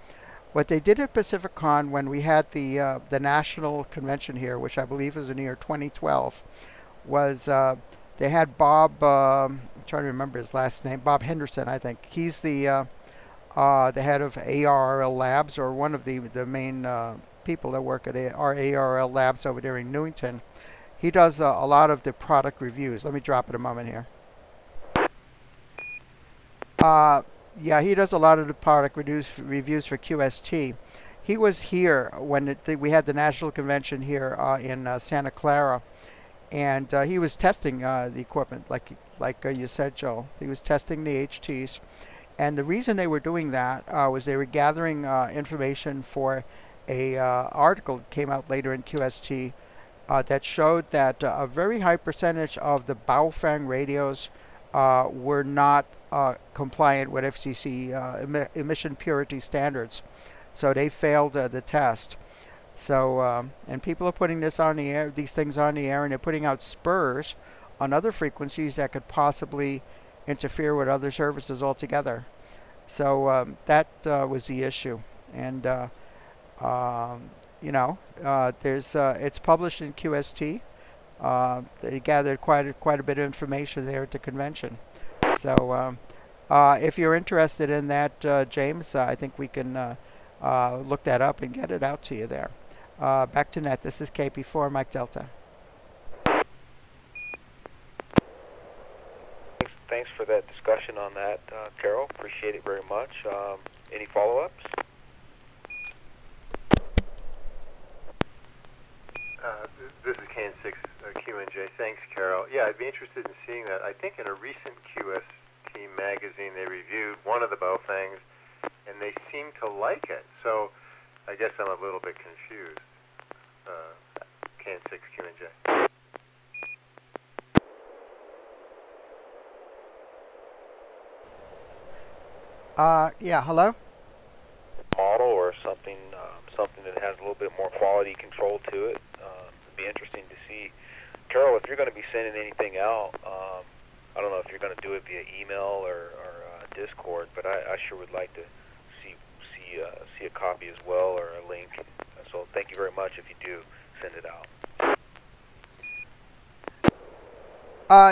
What they did at PacificCon when we had the national convention here, which I believe was in the year 2012, was they had Bob, I'm trying to remember his last name, Bob Henderson, I think. He's the head of ARL Labs, or one of the main people that work at our ARL Labs over there in Newington. He does a lot of the product reviews. Let me drop it a moment here. Yeah, he does a lot of the product reviews for QST. He was here when we had the national convention here in Santa Clara, and he was testing the equipment, like you said, Joel. He was testing the HTs, and the reason they were doing that was they were gathering information for a article that came out later in QST that showed that a very high percentage of the Baofeng radios were not compliant with FCC emission purity standards, so they failed the test. So and people are putting this on the air, these things on the air, and they're putting out spurs on other frequencies that could possibly interfere with other services altogether. So that was the issue, and you know, there's it's published in QST. They gathered quite a bit of information there at the convention. So if you're interested in that, James, I think we can look that up and get it out to you there. Back to net. This is KP4 Mike Delta.
Thanks for that discussion on that, Carol. Appreciate it very much. Any follow-ups?
This is N6NA Thanks, Carol. Yeah, I'd be interested in seeing that. I think in a recent QST magazine they reviewed one of the Baofengs, and they seem to like it. So I guess I'm a little bit confused. N6NA.
Yeah, hello?
Model or something, something that has a little bit more quality control to it. It'd be interesting to see. Carol, if you're going to be sending anything out, I don't know if you're going to do it via email or Discord, but I sure would like to see a copy as well, or a link. So thank you very much if you do send it out.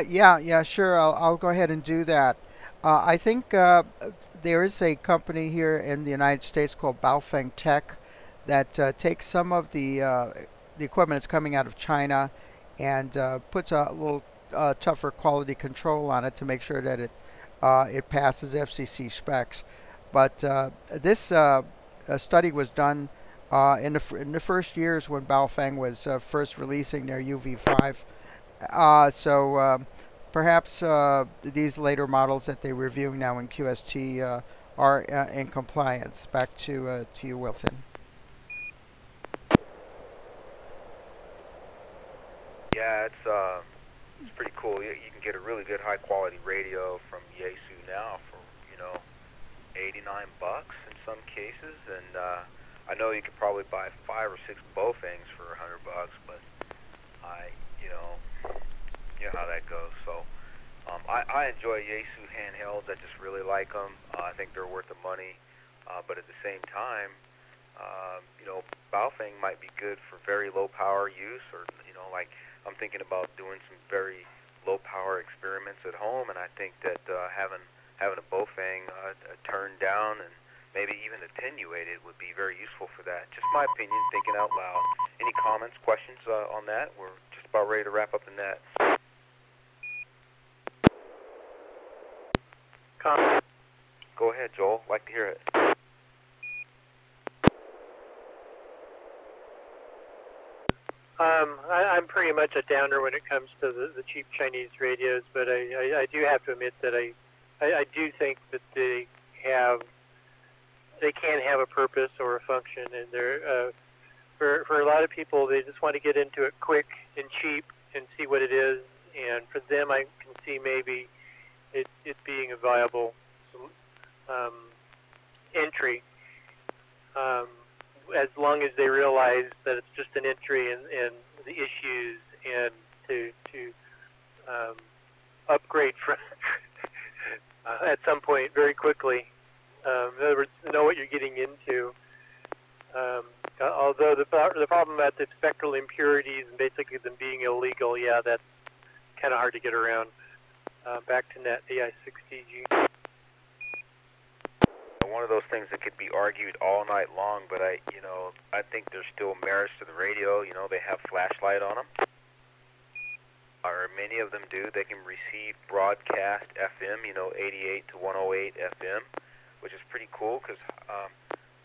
Yeah, sure. I'll go ahead and do that. I think there is a company here in the United States called Baofeng Tech that takes some of the equipment that's coming out of China and puts a little tougher quality control on it to make sure that it passes FCC specs. But this study was done in the first years when Baofeng was first releasing their UV5. So perhaps these later models that they're reviewing now in QST are in compliance. Back to you, Wilson.
Yeah, it's pretty cool. You can get a really good high quality radio from Yaesu now for $89 in some cases, and I know you could probably buy 5 or 6 Bofangs for $100, but you know how that goes. So I enjoy Yaesu handhelds. I just really like them. I think they're worth the money, but at the same time, Baofeng might be good for very low power use, or like I'm thinking about doing some very low power experiments at home, and I think that having a Baofeng turned down and maybe even attenuated would be very useful for that. Just my opinion, thinking out loud. Any comments, questions on that? We're just about ready to wrap up the net.
Comment.
Go ahead, Joel. Like to hear it.
I'm pretty much a downer when it comes to the cheap Chinese radios, but I do have to admit that I do think that they can have a purpose or a function, and they're for a lot of people, they just want to get into it quick and cheap and see what it is, and for them I can see maybe it being a viable entry, as long as they realize that it's just an entry and the issues, and to upgrade from at some point very quickly. In other words, know what you're getting into. Although the problem about the spectral impurities and basically them being illegal, yeah, that's kind of hard to get around. Back to net AI6TG.
One of those things that could be argued all night long, but I think there's still merits to the radio. They have flashlight on them, or many of them do. They can receive broadcast FM, 88 to 108 FM, which is pretty cool, because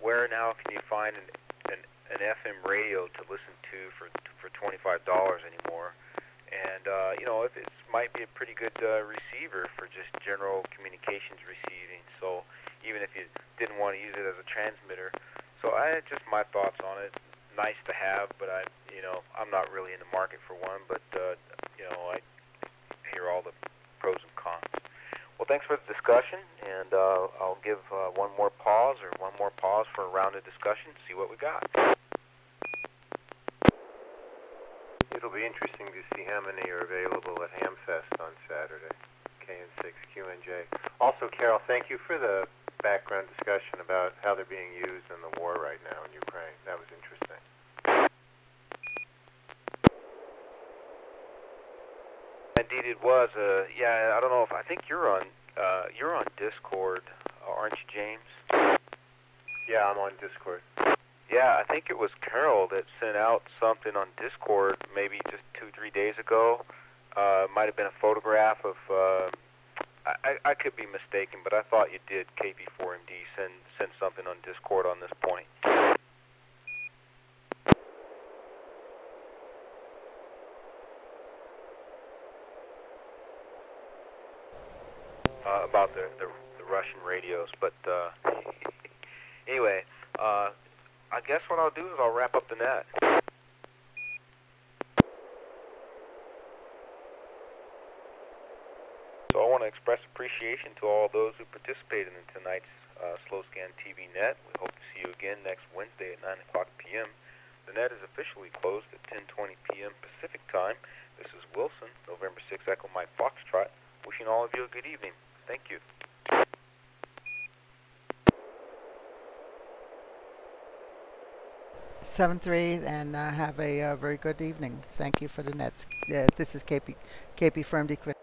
where now can you find an FM radio to listen to for $25 anymore? And if it might be a pretty good receiver for just general communications receiving. So even if you didn't want to use it as a transmitter, so just my thoughts on it. Nice to have, but I'm not really in the market for one. But I hear all the pros and cons. Well, thanks for the discussion, and I'll give one more pause for a round of discussion, see what we got.
It'll be interesting to see how many are available at Hamfest on Saturday, KN6QNJ. Also, Carol, thank you for the background discussion about how they're being used in the war right now in Ukraine. That was interesting.
Indeed, it was. I don't know I think you're on Discord, aren't you, James?
Yeah, I'm on Discord.
Yeah, I think it was Carol that sent out something on Discord maybe just 2-3 days ago. Might have been a photograph of. I could be mistaken, but I thought you did, KB4MD, send something on Discord on this point. About the Russian radios, but anyway, I guess what I'll do is I'll wrap up the net. So I want to express appreciation to all those who participated in tonight's Slow Scan TV Net. We hope to see you again next Wednesday at 9 o'clock p.m. The net is officially closed at 10:20 p.m. Pacific Time. This is Wilson, November 6 Echo Mike Foxtrot, wishing all of you a good evening. Thank you.
7-3, and have a very good evening. Thank you for the nets. This is KP from Declare.